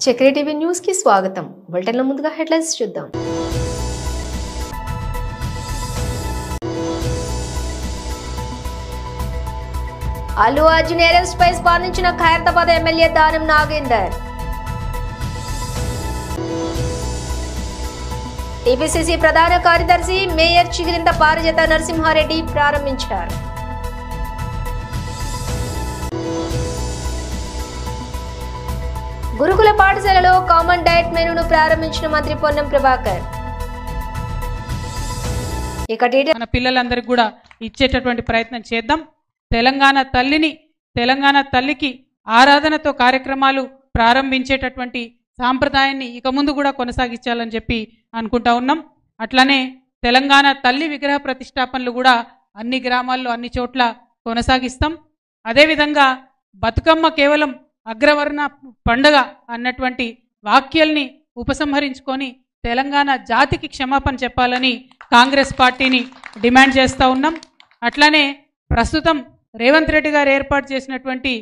Chakri TV news కి స్వాగతం. బులెటిన్లో ముందుగా హెడ్లైన్స్ చూద్దాం. అల్లు అర్జున్ అరెస్ట్ పై స్పందించిన ఖైరతాబాద్ ఎమ్మెల్యే దానం నాగేందర్. టీపీసీసీ ప్రధాన కార్యదర్శి మేయర్ చిగిరింత పారిజాత నరసింహారెడ్డి ప్రారంభించారు. గురుకుల పాఠశాలలో కామన్ డైట్ మెనూను ప్రారంభించిన మంత్రి పొన్నం ప్రభాకర్. మన పిల్లలందరికీ కూడా ఇచ్చేటటువంటి ప్రయత్నం చేద్దాం. తెలంగాణ తల్లికి ఆరాధనతో కార్యక్రమాలు ప్రారంభించేటటువంటి సాంప్రదాయాన్ని ఇక ముందు కూడా కొనసాగించాలని చెప్పి అనుకుంటా ఉన్నాం. అట్లానే తెలంగాణ తల్లి విగ్రహ ప్రతిష్టాపనలు కూడా అన్ని గ్రామాల్లో అన్ని చోట్ల కొనసాగిస్తాం. అదేవిధంగా బతుకమ్మ కేవలం అగ్రవర్ణ పండుగ అన్నటువంటి వాక్యాల్ని ఉపసంహరించుకొని తెలంగాణ జాతికి క్షమాపణ చెప్పాలని కాంగ్రెస్ పార్టీని డిమాండ్ చేస్తూ ఉన్నాం. అట్లానే ప్రస్తుతం రేవంత్ రెడ్డి గారు ఏర్పాటు చేసినటువంటి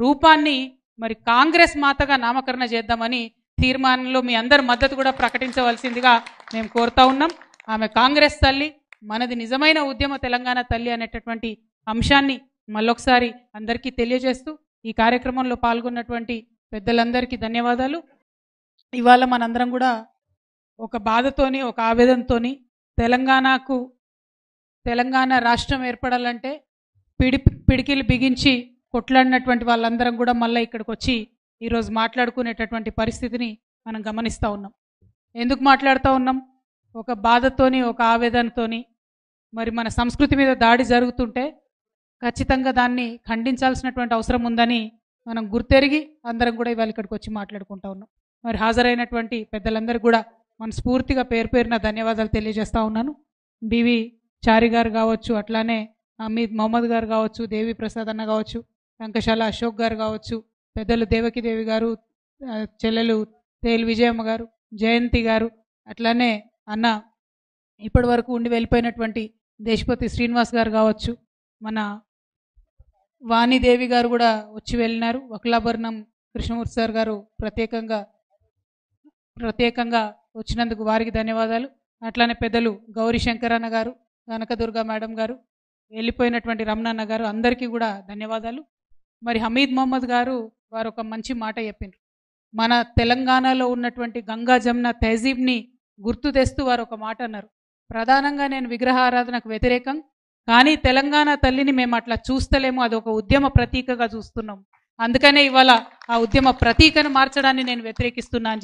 రూపాన్ని మరి కాంగ్రెస్ మాతగా నామకరణ చేద్దామని తీర్మానంలో మీ అందరి మద్దతు కూడా ప్రకటించవలసిందిగా మేము కోరుతా ఉన్నాం. ఆమె కాంగ్రెస్ తల్లి, మనది నిజమైన ఉద్యమ తెలంగాణ తల్లి అనేటటువంటి అంశాన్ని మళ్ళొకసారి అందరికీ తెలియజేస్తూ ఈ కార్యక్రమంలో పాల్గొన్నటువంటి పెద్దలందరికీ ధన్యవాదాలు. ఇవాళ మనందరం కూడా ఒక బాధతోని ఒక ఆవేదనతోని తెలంగాణ రాష్ట్రం ఏర్పడాలంటే పిడికిలు బిగించి కొట్లాడినటువంటి వాళ్ళందరం కూడా మళ్ళీ ఇక్కడికి వచ్చి ఈరోజు మాట్లాడుకునేటటువంటి పరిస్థితిని మనం గమనిస్తూ ఉన్నాం. ఎందుకు మాట్లాడుతూ ఉన్నాం? ఒక బాధతోని ఒక ఆవేదనతోని మరి మన సంస్కృతి మీద దాడి జరుగుతుంటే ఖచ్చితంగా దాన్ని ఖండించాల్సినటువంటి అవసరం ఉందని మనం గుర్తెరిగి అందరం కూడా ఇవాళ ఇక్కడికి వచ్చి మాట్లాడుకుంటూ ఉన్నాం. మరి హాజరైనటువంటి పెద్దలందరూ కూడా మనస్ఫూర్తిగా పేరున ధన్యవాదాలు తెలియజేస్తూ ఉన్నాను. బివి చారి గారు కావచ్చు, అట్లానే అమీద్ మహమ్మద్ గారు కావచ్చు, దేవి ప్రసాద్ అన్న కావచ్చు, టంకశాల అశోక్ గారు కావచ్చు, పెద్దలు దేవకిదేవి గారు, చెల్లెలు తేలు విజయమ్మ గారు, జయంతి గారు, అట్లానే అన్న ఇప్పటి వరకు ఉండి వెళ్ళిపోయినటువంటి దేశపతి శ్రీనివాస్ గారు కావచ్చు, మన వాణిదేవి గారు కూడా వచ్చి వెళ్ళినారు. వకలాభరణం కృష్ణమూర్తి సార్ గారు ప్రత్యేకంగా వచ్చినందుకు వారికి ధన్యవాదాలు. అట్లానే పెద్దలు గౌరీ శంకరన్న గారు, కనకదుర్గ మేడం గారు, వెళ్ళిపోయినటువంటి రమణన్న గారు, అందరికీ కూడా ధన్యవాదాలు. మరి హమీద్ మహమ్మద్ గారు వారు ఒక మంచి మాట చెప్పిండ్రు. మన తెలంగాణలో ఉన్నటువంటి గంగా జమున తహజీబ్ని గుర్తు తెస్తూ వారు ఒక మాట అన్నారు. ప్రధానంగా నేను విగ్రహారాధనకు వ్యతిరేకం, కానీ తెలంగాణ తల్లిని మేము అట్లా చూస్తలేము, అది ఒక ఉద్యమ ప్రతీకగా చూస్తున్నాం, అందుకనే ఇవాళ ఆ ఉద్యమ ప్రతీకను మార్చడాన్ని నేను వ్యతిరేకిస్తున్నా అని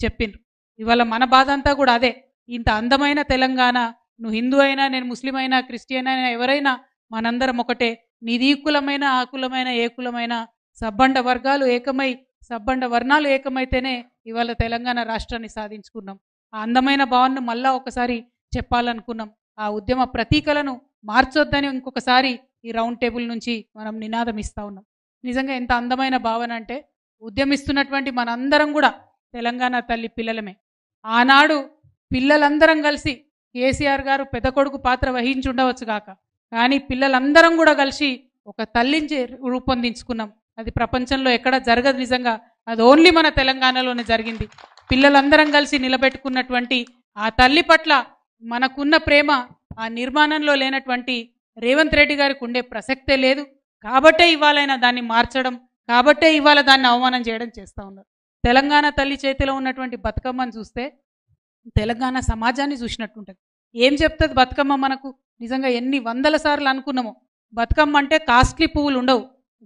చెప్పిండ్రు. ఇవాళ మన బాధ అంతా కూడా అదే. ఇంత అందమైన తెలంగాణ, నువ్వు హిందూ అయినా, నేను ముస్లిం అయినా, క్రిస్టియన్ అయినా, ఎవరైనా మనందరం ఒకటే. నీది ఈ కులమైన, ఆ కులమైన, ఏ కులమైన సబ్బండ వర్గాలు ఏకమై, సబ్బండ వర్ణాలు ఏకమైతేనే ఇవాళ తెలంగాణ రాష్ట్రాన్ని సాధించుకున్నాం. ఆ అందమైన భావనను మళ్ళా ఒకసారి చెప్పాలనుకున్నాం. ఆ ఉద్యమ ప్రతీకలను మార్చొద్దని ఇంకొకసారి ఈ రౌండ్ టేబుల్ నుంచి మనం నినాదం ఇస్తూ ఉన్నాం. నిజంగా ఎంత అందమైన భావన అంటే, ఉద్యమిస్తున్నటువంటి మనందరం కూడా తెలంగాణ తల్లి పిల్లలమే. ఆనాడు పిల్లలందరం కలిసి కేసీఆర్ గారు పెద్ద కొడుకు పాత్ర వహించి ఉండవచ్చు కాక, కానీ పిల్లలందరం కూడా కలిసి ఒక తల్లిని రూపొందించుకున్నాం. అది ప్రపంచంలో ఎక్కడ జరగదు. నిజంగా అది ఓన్లీ మన తెలంగాణలోనే జరిగింది. పిల్లలందరం కలిసి నిలబెట్టుకున్నటువంటి ఆ తల్లి పట్ల మనకున్న ప్రేమ ఆ నిర్మాణంలో లేనటువంటి రేవంత్ రెడ్డి గారికి ఉండే ప్రసక్తే లేదు. కాబట్టే ఇవాళైనా దాన్ని మార్చడం, కాబట్టే ఇవాళ దాన్ని అవమానం చేయడం చేస్తూ ఉన్నారు. తెలంగాణ తల్లి చేతిలో ఉన్నటువంటి బతుకమ్మను చూస్తే తెలంగాణ సమాజాన్ని చూసినట్టుంటుంది. ఏం చెప్తుంది బతుకమ్మ మనకు? నిజంగా ఎన్ని వందల సార్లు అనుకున్నామో, బతుకమ్మ అంటే కాస్ట్లీ పువ్వులు ఉండవు,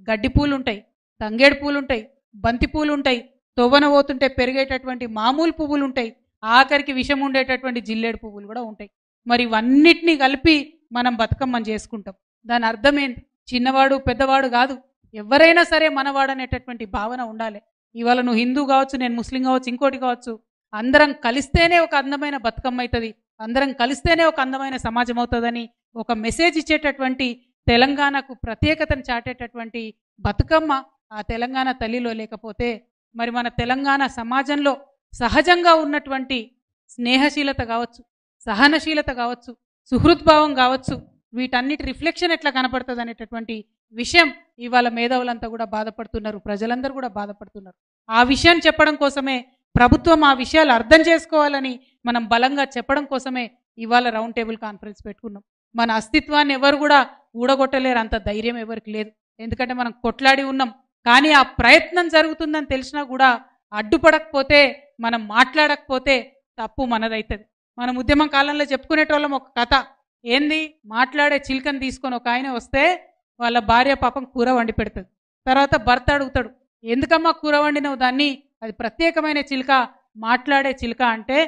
గడ్డి పూలు ఉంటాయి, తంగేడు పూలు ఉంటాయి, బంతి పూలు ఉంటాయి, తొవ్వన పోతుంటే పెరిగేటటువంటి మామూలు పువ్వులు ఉంటాయి, ఆఖరికి విషం ఉండేటటువంటి జిల్లేడు పువ్వులు కూడా ఉంటాయి. మరి ఇవన్నిటినీ కలిపి మనం బతుకమ్మని చేసుకుంటాం. దాని అర్థం ఏంటి? చిన్నవాడు పెద్దవాడు కాదు, ఎవరైనా సరే మనవాడు అనేటటువంటి భావన ఉండాలి. ఇవాళ నువ్వు హిందూ కావచ్చు, నేను ముస్లిం కావచ్చు, ఇంకోటి కావచ్చు, అందరం కలిస్తేనే ఒక అందమైన బతుకమ్మ అవుతుంది, అందరం కలిస్తేనే ఒక అందమైన సమాజం అవుతుందని ఒక మెసేజ్ ఇచ్చేటటువంటి, తెలంగాణకు ప్రత్యేకతను చాటేటటువంటి బతుకమ్మ ఆ తెలంగాణ తల్లిలో లేకపోతే మరి మన తెలంగాణ సమాజంలో సహజంగా ఉన్నటువంటి స్నేహశీలత కావచ్చు, సహనశీలత కావచ్చు, సుహృద్భావం కావచ్చు, వీటన్నిటి రిఫ్లెక్షన్ ఎట్లా కనపడుతుంది అనేటటువంటి విషయం ఇవాళ మేధావులంతా కూడా బాధపడుతున్నారు, ప్రజలందరూ కూడా బాధపడుతున్నారు. ఆ విషయాన్ని చెప్పడం కోసమే ప్రభుత్వం ఆ విషయాలు అర్థం చేసుకోవాలని మనం బలంగా చెప్పడం కోసమే ఇవాళ రౌండ్ టేబుల్ కాన్ఫరెన్స్ పెట్టుకున్నాం. మన అస్తిత్వాన్ని ఎవరు కూడా ఊడగొట్టలేరు, అంత ధైర్యం ఎవరికి లేదు. ఎందుకంటే మనం కొట్లాడి ఉన్నాం. కానీ ఆ ప్రయత్నం జరుగుతుందని తెలిసినా కూడా అడ్డుపడకపోతే, మనం మాట్లాడకపోతే తప్పు మనదైతుంది. మనం ఉద్యమం కాలంలో చెప్పుకునేటోళ్ళం ఒక కథ. ఏంది, మాట్లాడే చిలుకని తీసుకొని ఒక ఆయన వస్తే వాళ్ళ భార్య పాపం కూర వండి పెడుతుంది. తర్వాత భర్త అడుగుతాడు, ఎందుకమ్మా కూర వండినవు దాన్ని, అది ప్రత్యేకమైన చిలుక, మాట్లాడే చిలుక అంటే,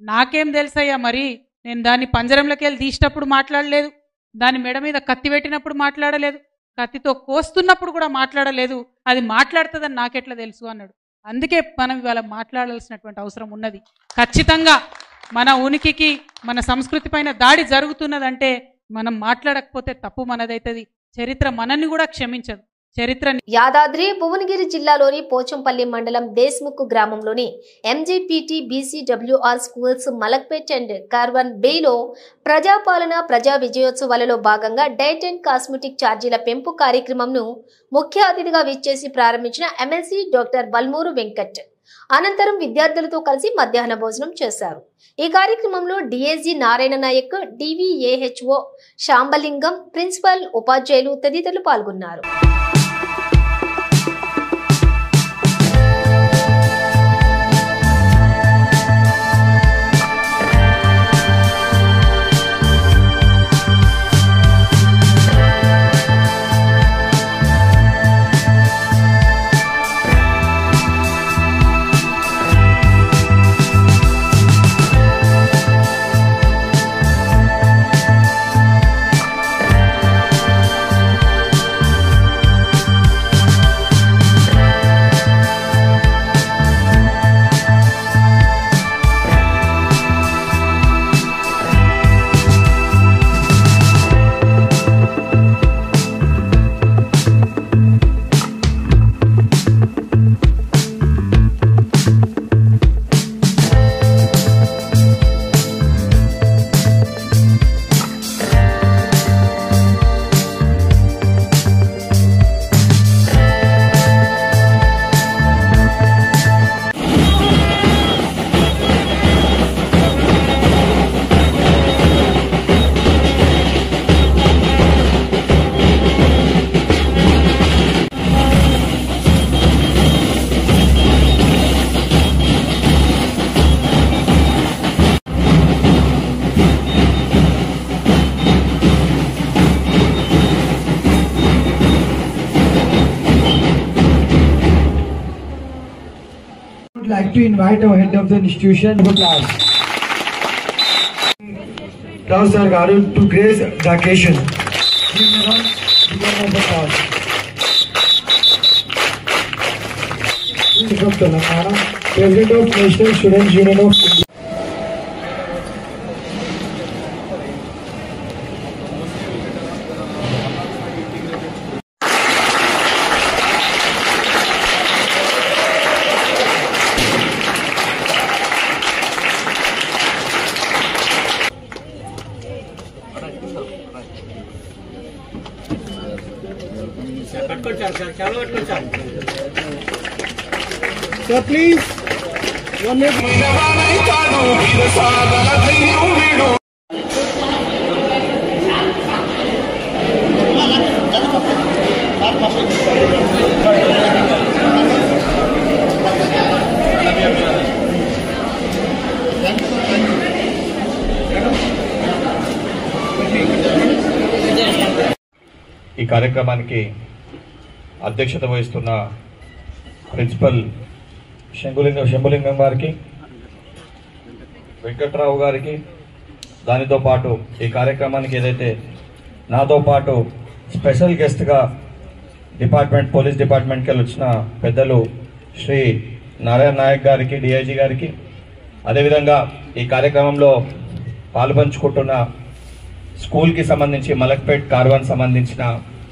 నాకేం తెలుసయ్యా, మరి నేను దాన్ని పంజరంలోకి వెళ్ళి తీసినప్పుడు మాట్లాడలేదు, దాని మెడ మీద కత్తి పెట్టినప్పుడు మాట్లాడలేదు, కత్తితో కోస్తున్నప్పుడు కూడా మాట్లాడలేదు, అది మాట్లాడుతుందని నాకెట్లా తెలుసు అన్నాడు. అందుకే మనం ఇవాళ మాట్లాడాల్సినటువంటి అవసరం ఉన్నది. ఖచ్చితంగా మన ఉనికికి, మన సంస్కృతి పైన దాడి జరుగుతున్నదంటే మనం మాట్లాడకపోతే తప్పు మనదైతుంది. చరిత్ర మనల్ని కూడా క్షమించదు. చరిత్ర యాదాద్రి భువనగిరి జిల్లాలోని పోచంపల్లి మండలం దేశ్ముఖ్ గ్రామంలోని ఎంజీపీటీ బీసీడబ్ల్యూఆర్ స్కూల్స్ మలక్పేట్ అండ్ కార్వన్ బేలో ప్రజాపాలన ప్రజా విజయోత్సవాలలో భాగంగా డైట్ అండ్ కాస్మెటిక్ ఛార్జీల పెంపు కార్యక్రమంను ముఖ్య అతిథిగా విచ్చేసి ప్రారంభించిన ఎమ్మెల్సీ డాక్టర్ బల్మూరు వెంకట్ అనంతరం విద్యార్థులతో కలిసి మధ్యాహ్న భోజనం చేశారు. ఈ కార్యక్రమంలో డిఏజీ నారాయణ నాయక్, డివిఏహెచ్ఓ శాంబలింగం, ప్రిన్సిపల్, ఉపాధ్యాయులు తదితరులు పాల్గొన్నారు. I would like to invite our head of the institution for class, Rao Sir Garu, to grace the occasion. Give me one of the class. From Telangana, President of National Students Union of India. Sir, please. 1 minute. ఈ కార్యక్రమానికి అధ్యక్షత వహిస్తున్న principal Shambhulingam గారికి, వెంకట్రావు గారికి, దానితో పాటు ఈ కార్యక్రమానికి ఏదైతే నాతో పాటు స్పెషల్ గెస్ట్గా పోలీస్ డిపార్ట్మెంట్కి వెళ్ళి వచ్చిన పెద్దలు శ్రీ నారాయణ నాయక్ గారికి, డిఐజీ గారికి, అదేవిధంగా ఈ కార్యక్రమంలో పాల్పంచుకుంటున్న స్కూల్కి సంబంధించి మలక్పేట్ కార్వాన్ సంబంధించిన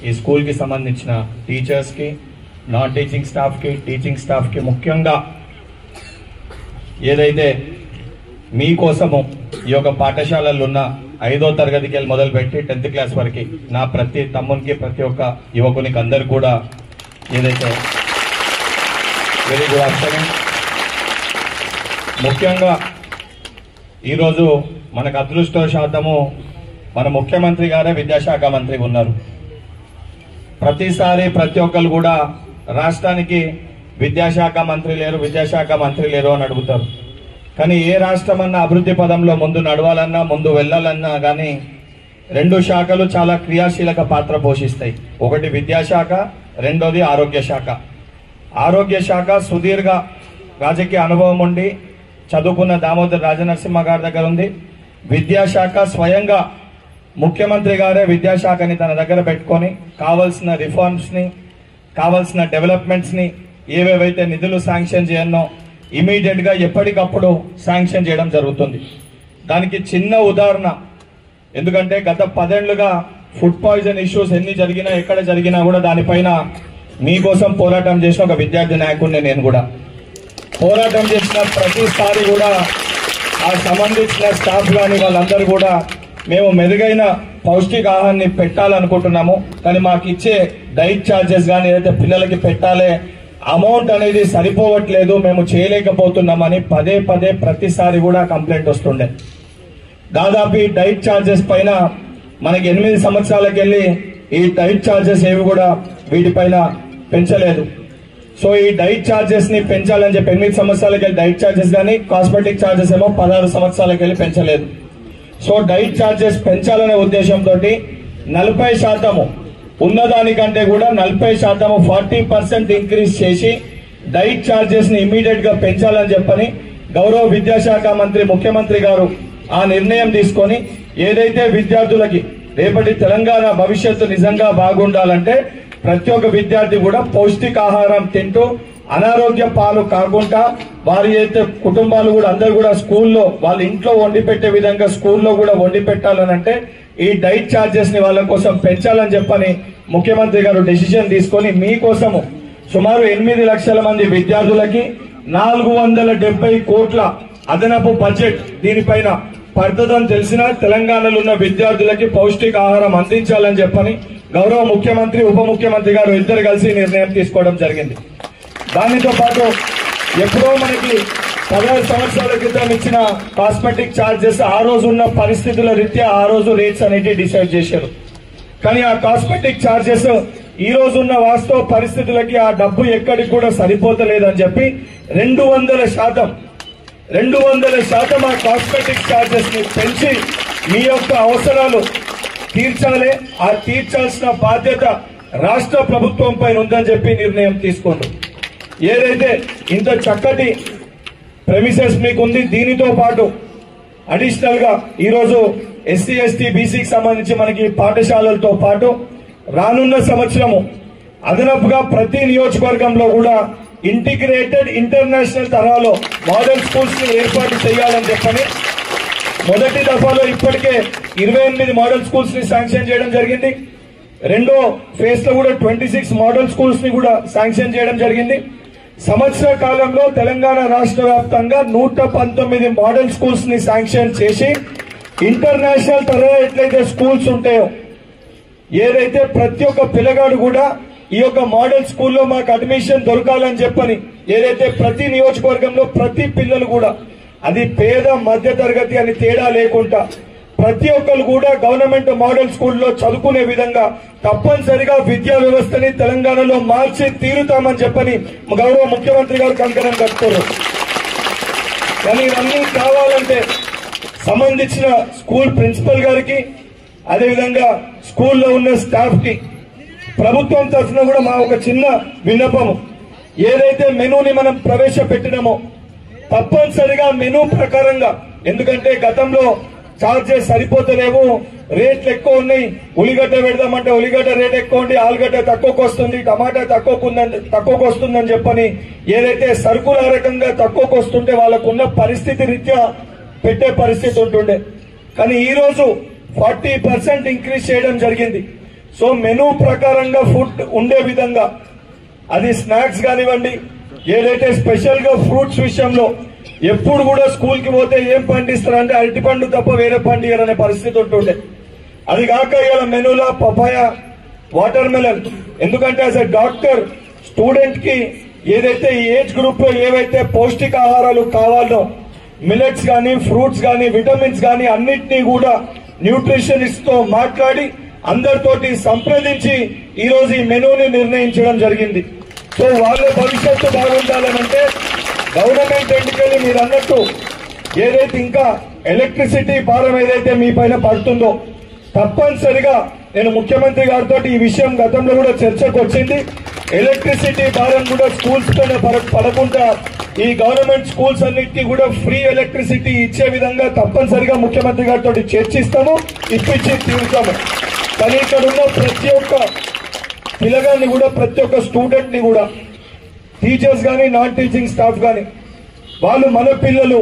ఈ స్కూల్కి సంబంధించిన టీచర్స్కి, నాన్ టీచింగ్ స్టాఫ్కి, టీచింగ్ స్టాఫ్కి, ముఖ్యంగా ఏదైతే మీకోసము ఈ యొక్క పాఠశాలల్లో ఉన్న 5వ తరగతికి వెళ్ళి మొదలుపెట్టి 10th క్లాస్ వరకు నా ప్రతి తమ్మునికి, ప్రతి ఒక్క యువకునికి అందరు కూడా ఏదైతే వెరీ గుడ్ ఆఫ్టర్నూన్. ముఖ్యంగా ఈరోజు మనకు అదృష్టవశాత్తము మన ముఖ్యమంత్రి గారే విద్యాశాఖ మంత్రి ఉన్నారు. ప్రతిసారి ప్రతి ఒక్కరు కూడా రాష్ట్రానికి విద్యాశాఖ మంత్రి లేరు అని అడుగుతారు. కానీ ఏ రాష్ట్రం అన్నా అభివృద్ధి పదంలో ముందు నడవాలన్నా ముందు వెళ్ళాలన్నా కానీ రెండు శాఖలు చాలా క్రియాశీలక పాత్ర పోషిస్తాయి. ఒకటి విద్యాశాఖ, రెండోది ఆరోగ్య శాఖ. ఆరోగ్య శాఖ సుదీర్ఘ రాజకీయ అనుభవం ఉండి చదువుకున్న దామోదర్ రాజనరసింహ గారి దగ్గర ఉంది. విద్యాశాఖ స్వయంగా ముఖ్యమంత్రి గారే విద్యాశాఖని తన దగ్గర పెట్టుకొని కావాల్సిన రిఫార్మ్స్ ని, కావాల్సిన డెవలప్మెంట్స్ ని, ఏవేవైతే నిధులు శాంక్షన్ చేయనో ఇమీడియట్ గా ఎప్పటికప్పుడు శాంక్షన్ చేయడం జరుగుతుంది. దానికి చిన్న ఉదాహరణ, ఎందుకంటే గత 10 ఏళ్లుగా ఫుడ్ పాయిజన్ ఇష్యూస్ ఎన్ని జరిగినా ఎక్కడ జరిగినా కూడా దానిపైన మీకోసం పోరాటం చేసిన ఒక విద్యార్థి నాయకుడిని నేను కూడా. పోరాటం చేసిన ప్రతిసారి కూడా ఆ సంబంధించిన స్టాఫ్ కానీ వాళ్ళందరూ కూడా మేము మెరుగైన పౌష్టికాహారాన్ని పెట్టాలనుకుంటున్నాము, కానీ మాకు ఇచ్చే డైట్ ఛార్జెస్ కానీ ఏదైతే పిల్లలకి పెట్టాలే అమౌంట్ అనేది సరిపోవట్లేదు, మేము చేయలేకపోతున్నామని పదే ప్రతిసారి కూడా కంప్లైంట్ వస్తుండే. దాదాపు ఈ డైట్ ఛార్జెస్ పైన మనకి 8 సంవత్సరాలకు వెళ్ళి ఈ డైట్ ఛార్జెస్ ఏవి కూడా వీటిపైన పెంచలేదు. సో ఈ డైట్ ఛార్జెస్ ని పెంచాలని చెప్పి 8 సంవత్సరాలకు వెళ్ళి డైట్ ఛార్జెస్ కానీ కాస్మెటిక్ ఛార్జెస్ ఏమో 16 సంవత్సరాలకు వెళ్ళి పెంచలేదు. సో డైట్ ఛార్జెస్ పెంచాలనే ఉద్దేశంతో 40% ఉన్నదానికంటే కూడా 40% 40% ఇంక్రీజ్ చేసి డైట్ ఛార్జెస్ ని ఇమీడియట్ గా పెంచాలని చెప్పని గౌరవ విద్యాశాఖ మంత్రి ముఖ్యమంత్రి గారు ఆ నిర్ణయం తీసుకొని ఏదైతే విద్యార్థులకి రేపటి తెలంగాణ భవిష్యత్తు నిజంగా బాగుండాలంటే ప్రతి ఒక్క విద్యార్థి కూడా పౌష్టికాహారం తింటూ అనారోగ్య పాలు కాకుండా వారి అయితే కుటుంబాలు కూడా అందరూ కూడా స్కూల్లో వాళ్ళ ఇంట్లో వండి పెట్టే విధంగా స్కూల్లో కూడా వండి పెట్టాలనంటే ఈ డైట్ ఛార్జెస్ ని వాళ్ళ కోసం పెంచాలని చెప్పని ముఖ్యమంత్రి గారు డెసిషన్ తీసుకొని మీకోసము సుమారు 8 లక్షల మంది విద్యార్థులకి 470 కోట్ల అదనపు బడ్జెట్ దీనిపైన పడుతుందని తెలిసిన తెలంగాణలో ఉన్న విద్యార్థులకి పౌష్టికాహారం అందించాలని చెప్పని గౌరవ ముఖ్యమంత్రి ఉప ముఖ్యమంత్రి గారు ఇద్దరు కలిసి నిర్ణయం తీసుకోవడం జరిగింది. దానితో పాటు ఎప్పుడో మనకి 16 సంవత్సరాల క్రితం ఇచ్చిన కాస్మెటిక్ ఛార్జెస్ ఆ రోజు ఉన్న పరిస్థితుల రీత్యా ఆ రోజు రేట్స్ అనేది డిసైడ్ చేశారు. కానీ ఆ కాస్మెటిక్ ఛార్జెస్ ఈ రోజు ఉన్న వాస్తవ పరిస్థితులకి ఆ డబ్బు ఎక్కడికి కూడా సరిపోతలేదని చెప్పి 200% ఆ కాస్మెటిక్ ఛార్జెస్ ని పెంచి మీ యొక్క అవసరాలు తీర్చాలి. ఆ తీర్చాల్సిన బాధ్యత రాష్ట్ర ప్రభుత్వం పైన ఉందని చెప్పి నిర్ణయం తీసుకోండి. ఏదైతే ఇంత చక్కటి ప్రెమిసెస్ మీకుంది, దీనితో పాటు అడిషనల్ గా ఈరోజు ఎస్సీ ఎస్టీ బీసీకి సంబంధించి మనకి పాఠశాలలతో పాటు రానున్న సంవత్సరము అదనపుగా ప్రతి నియోజకవర్గంలో కూడా ఇంటిగ్రేటెడ్ ఇంటర్నేషనల్ తరహాలో మోడల్ స్కూల్స్ ని ఏర్పాటు చేయాలని చెప్పని మొదటి దఫాలో ఇప్పటికే 28 మోడల్ స్కూల్స్ ని శాంక్షన్ చేయడం జరిగింది. రెండో ఫేజ్ లో కూడా 26 మోడల్ స్కూల్స్ ని కూడా శాంక్షన్ చేయడం జరిగింది. సంవత్సర కాలంలో తెలంగాణ రాష్ట్ర వ్యాప్తంగా 119 మోడల్ స్కూల్స్ ని శాంక్షన్ చేసి ఇంటర్నేషనల్ తరహా ఎట్లయితే స్కూల్స్ ఉంటాయో ఏదైతే ప్రతి ఒక్క పిల్లగాడు కూడా ఈ యొక్క మోడల్ స్కూల్లో మాకు అడ్మిషన్ దొరకాలని చెప్పని ఏదైతే ప్రతి నియోజకవర్గంలో ప్రతి పిల్లలు కూడా అది పేద మధ్య తరగతి అని తేడా లేకుండా ప్రతి ఒక్కరు కూడా గవర్నమెంట్ మోడల్ స్కూల్లో చదువుకునే విధంగా తప్పనిసరిగా విద్యా వ్యవస్థని తెలంగాణలో మార్చి తీరుతామని చెప్పని గౌరవ ముఖ్యమంత్రి గారు కంకణం కట్టుకోరు. కానీ ఇవన్నీ కావాలంటే సంబంధించిన స్కూల్ ప్రిన్సిపల్ గారికి అదేవిధంగా స్కూల్లో ఉన్న స్టాఫ్ కి ప్రభుత్వం తరఫున కూడా మా ఒక చిన్న విన్నపము, ఏదైతే మెనూని మనం ప్రవేశపెట్టినామో తప్పనిసరిగా మెనూ ప్రకారంగా, ఎందుకంటే గతంలో ఛార్జెస్ సరిపోతలేవు, రేట్లు ఎక్కువ ఉన్నాయి, ఉల్లిగడ్డ పెడదామంటే ఉల్లిగడ్డ రేట్ ఎక్కువ ఉంది, ఆలుగడ్డ తక్కువకు వస్తుంది, టమాటా తక్కువకు వస్తుందని చెప్పని ఏదైతే సరుకులు ఆ రకంగా తక్కువకు వస్తుంటే వాళ్ళకున్న పరిస్థితి రీత్యా పెట్టే పరిస్థితి ఉంటుండే. కానీ ఈ రోజు 40% ఇంక్రీజ్ చేయడం జరిగింది. సో మెనూ ప్రకారంగా ఫుడ్ ఉండే విధంగా అది స్నాక్స్ కానివ్వండి, ఏదైతే స్పెషల్ గా ఫ్రూట్స్ విషయంలో ఎప్పుడు కూడా స్కూల్ కి పోతే ఏం పండిస్తారంటే అరటి పండు తప్ప వేరే పండు ఇవ్వాలనే పరిస్థితి ఉంటుండే. అది కాక ఇవాళ మెనూలో పపాయ, వాటర్ మెలన్, ఎందుకంటే యాజ్ ఎ డాక్టర్ స్టూడెంట్ కి ఏదైతే ఈ ఏజ్ గ్రూప్ లో ఏవైతే పౌష్టికాహారాలు కావాలో మిల్లెట్స్ కానీ ఫ్రూట్స్ కానీ విటమిన్స్ కానీ అన్నిటినీ కూడా న్యూట్రిషనిస్ట్ తో మాట్లాడి అందరితోటి సంప్రదించి ఈ రోజు ఈ మెనూని నిర్ణయించడం జరిగింది. సో వాళ్ళ భవిష్యత్తు బాగుండాలనంటే గవర్నమెంట్ ఎన్నికలు మీరు అన్నట్టు ఏదైతే ఇంకా ఎలక్ట్రిసిటీ భారం ఏదైతే మీ పైన పడుతుందో తప్పనిసరిగా నేను ముఖ్యమంత్రి గారితో ఈ విషయం గతంలో కూడా చర్చకు వచ్చింది. ఎలక్ట్రిసిటీ భారం కూడా స్కూల్స్ పైన పడకుండా ఈ గవర్నమెంట్ స్కూల్స్ అన్నిటికీ కూడా ఫ్రీ ఎలక్ట్రిసిటీ ఇచ్చే విధంగా తప్పనిసరిగా ముఖ్యమంత్రి గారితో చర్చిస్తాము, ఇప్పించి తీరుతాము. కానీ ఇక్కడ ఉన్న ప్రతి ఒక్క పిల్లగాన్ని కూడా ప్రతి ఒక్క స్టూడెంట్ ని కూడా టీచర్స్ కానీ నాన్ టీచింగ్ స్టాఫ్ కానీ వాళ్ళు మన పిల్లలు,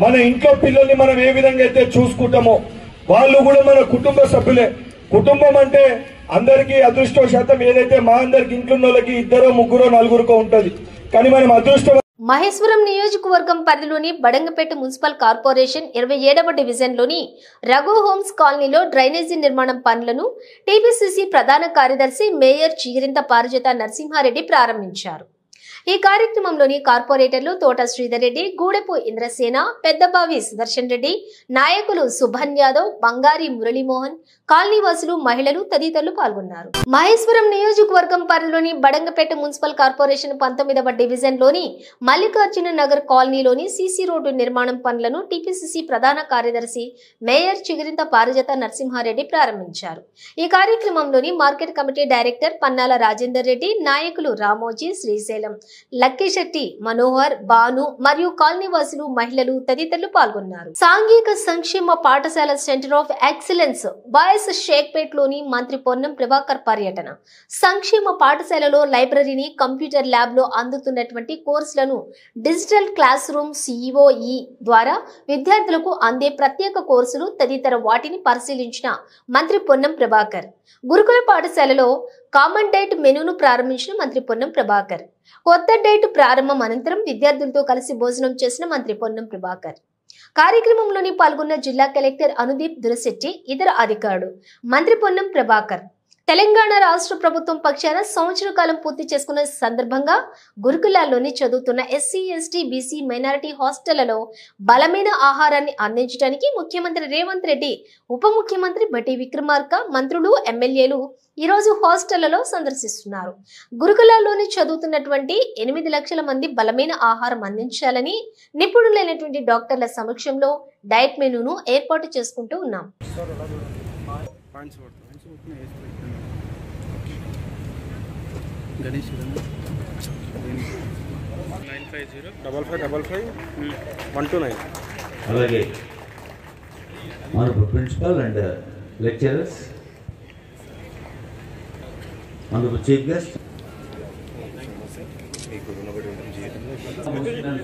మన ఇంట్లో పిల్లల్ని మనం ఏ విధంగా అయితే చూసుకుంటామో వాళ్ళు కూడా మన కుటుంబ సభ్యులే. కుటుంబం అంటే అందరికీ అదృష్టవశాతం ఏదైతే మా అందరికి ఇంట్లో వాళ్ళకి 2, 3, 4 ఉంటది. కానీ మనం అదృష్టం. మహేశ్వరం నియోజకవర్గం పరిధిలోని బడంగపేట మున్సిపల్ కార్పొరేషన్ 27వ డివిజన్లోని రఘు హోమ్స్ కాలనీలో డ్రైనేజీ నిర్మాణం పనులను టీపీసీసీ ప్రధాన కార్యదర్శి మేయర్ చీరింత పారిజాత నరసింహారెడ్డి ప్రారంభించారు. ఈ కార్యక్రమంలోని కార్పొరేటర్లు తోట శ్రీధర్ రెడ్డి, గూడెపు ఇంద్రసేన, పెద్దబావి సుదర్శన్ రెడ్డి, నాయకులు సుభన్ యాదవ్, బంగారి మురళీమోహన్, కాలనీవాసులు, మహిళలు తదితరులు పాల్గొన్నారు. మహేశ్వరం నియోజకవర్గం పరిధిలోని బడంగపేట మున్సిపల్ కార్పొరేషన్ 19వ డివిజన్లోని మల్లికార్జున నగర్ కాలనీలోని సీసీ రోడ్డు నిర్మాణం పనులను టీపీసీసీ ప్రధాన కార్యదర్శి మేయర్ చిగిరింత పారిజాత నరసింహారెడ్డి ప్రారంభించారు. ఈ కార్యక్రమంలోని market committee director Pannala Rajender Reddy, నాయకులు రామోజీ, శ్రీశైలం, లక్కేశెట్టి, మనోహర్, బాను మరియు కాలనీవాసులు, మహిళలు తదితరులు పాల్గొన్నారు. సాంఘిక సంక్షేమ పాఠశాల centre of excellence boys Shaikpet లోని మంత్రి పొన్నం ప్రభాకర్ పర్యటన. సంక్షేమ పాఠశాలలో లైబ్రరీని, కంప్యూటర్ ల్యాబ్ లో అందుతున్నటువంటి కోర్సులను డిజిటల్ క్లాస్ రూమ్ సిఇఓఈ ద్వారా విద్యార్థులకు అందే ప్రత్యేక కోర్సులు తదితర వాటిని పరిశీలించిన మంత్రి పొన్నం ప్రభాకర్. గురుకుల పాఠశాలలో కామన్ డైట్ మెనూను ప్రారంభించిన మంత్రి పొన్నం ప్రభాకర్. కొత్త డైట్ ప్రారంభం అనంతరం విద్యార్థులతో కలిసి భోజనం చేసిన మంత్రి పొన్నం ప్రభాకర్. కార్యక్రమంలోని పాల్గొన్న జిల్లా కలెక్టర్ అనుదీప్ దురశెట్టి, ఇతర అధికారులు. మంత్రి పొన్నం ప్రభాకర్ తెలంగాణ రాష్ట్ర ప్రభుత్వం పక్షాన సంవత్సర కాలం పూర్తి చేసుకున్న సందర్భంగా గురుకులాల్లోని చదువుతున్న ఎస్సీ, ఎస్టీ, బీసీ, మైనారిటీ హాస్టళ్లలో బలమైన ఆహారాన్ని అందించడానికి ముఖ్యమంత్రి రేవంత్ రెడ్డి, ఉప ముఖ్యమంత్రి భట్టి విక్రమార్క, మంత్రులు, ఎమ్మెల్యేలు ఈ రోజు హాస్టళ్లలో సందర్శిస్తున్నారు. గురుకులాల్లోని చదువుతున్నటువంటి 8 లక్షల మంది బలమైన ఆహారం అందించాలని నిపుణులైనటువంటి డాక్టర్ల సమక్షంలో డైట్ మెనూను ఏర్పాటు చేసుకుంటూ ఉన్నాం. అలాగే మన ప్రిన్సిపల్ అండ్ లెక్చరర్స్, అందుకు చీఫ్ గెస్ట్,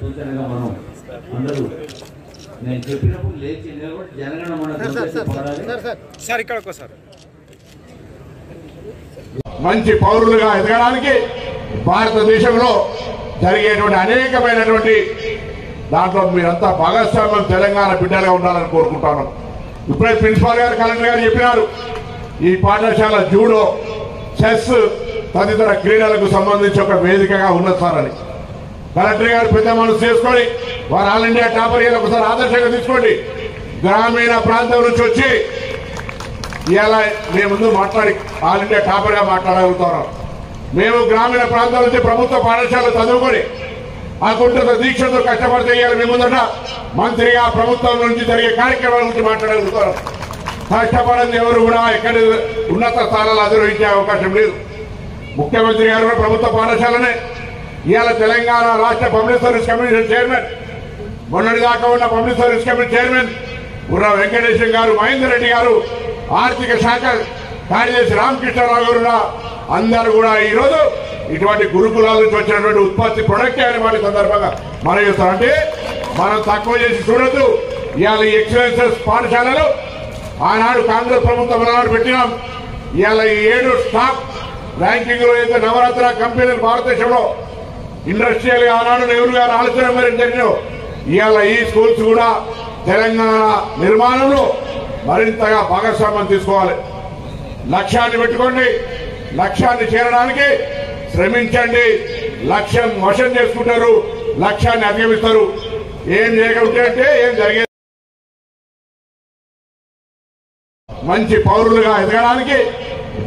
సూచనగా మనం అందరూ నేను చెప్పినప్పుడు లేచి నిలబడి జనగణ మంచి పౌరులుగా ఎదగడానికి భారతదేశంలో జరిగేటువంటి అనేకమైనటువంటి దాంట్లో మీరంతా భాగస్వామ్యం తెలంగాణ బిడ్డలుగా ఉండాలని కోరుకుంటాను. ఇప్పుడే ప్రిన్సిపాల్ గారు, కలెక్టర్ గారు చెప్పినారు, ఈ పాఠశాల జూడో, చెస్ తదితర క్రీడలకు సంబంధించి ఒక వేదికగా ఉన్నది సార్ అని. కలెక్టర్ గారు పెద్ద మనసు చేసుకొని వారు ఆల్ ఇండియా టాపర్ గారు ఒకసారి ఆదర్శంగా తీసుకోండి. గ్రామీణ ప్రాంతం నుంచి వచ్చి ఇవాళ మేము ముందు మాట్లాడి ఆల్ ఇండియా టాపర్ గా మాట్లాడగలుగుతాం. మేము గ్రామీణ ప్రాంతాల నుంచి ప్రభుత్వ పాఠశాలలు చదువుకొని ఆ కుంఠ దీక్షతో కష్టపడితే ఇవాళ మేము ముందట మంత్రిగా ప్రభుత్వం నుంచి జరిగే కార్యక్రమాల గురించి మాట్లాడగలుగుతాం. కష్టపడింది ఎవరు కూడా ఎక్కడ ఉన్నత స్థానాలు అధిరోహించే అవకాశం లేదు. ముఖ్యమంత్రి గారు కూడా ప్రభుత్వ పాఠశాలనే ఇవాళ తెలంగాణ రాష్ట్ర పబ్లిక్ సర్వీస్ కమిషన్ చైర్మన్, మొన్నటిదాకా ఉన్న పబ్లిక్ సర్వీస్ కమిషన్ చైర్మన్ బుర్ర వెంకటేశ్వర గారు, మహేందర్ రెడ్డి గారు, ఆర్థిక శాఖ కార్యదర్శి రామకృష్ణరావు గారు అందరూ కూడా ఈ రోజు ఇటువంటి గురుకులాల నుంచి వచ్చినటువంటి ఉత్పత్తి ప్రొడక్ట్ అని వారి సందర్భంగా మనం చేస్తాం. అంటే మనం తక్కువ చేసి చూడొద్దు. ఇవాళ ఈ ఎక్సలెన్సెస్ పాఠశాలలు ఆనాడు కాంగ్రెస్ ప్రభుత్వం ఆనాడు పెట్టినాం. ఇవాళ ఈ 7 టాప్ ర్యాంకింగ్ లో అయితే నవరత్న కంపెనీలు భారతదేశంలో ఇండస్ట్రియల్ గా ఆనాడు నెహ్రూ గారు ఆలోచన మేరకు జరిగినావు. ఇవాళ ఈ స్కూల్స్ కూడా తెలంగాణ నిర్మాణంలో మరింతగా భాగస్వామ్యం తీసుకోవాలి. లక్ష్యాన్ని పెట్టుకోండి, లక్ష్యాన్ని చేరడానికి శ్రమించండి. లక్ష్యం వశం చేసుకుంటారు, లక్ష్యాన్ని అధిగమిస్తారు. ఏం చేయగలిగితే ఏం జరిగేది. మంచి పౌరులుగా ఎదగడానికి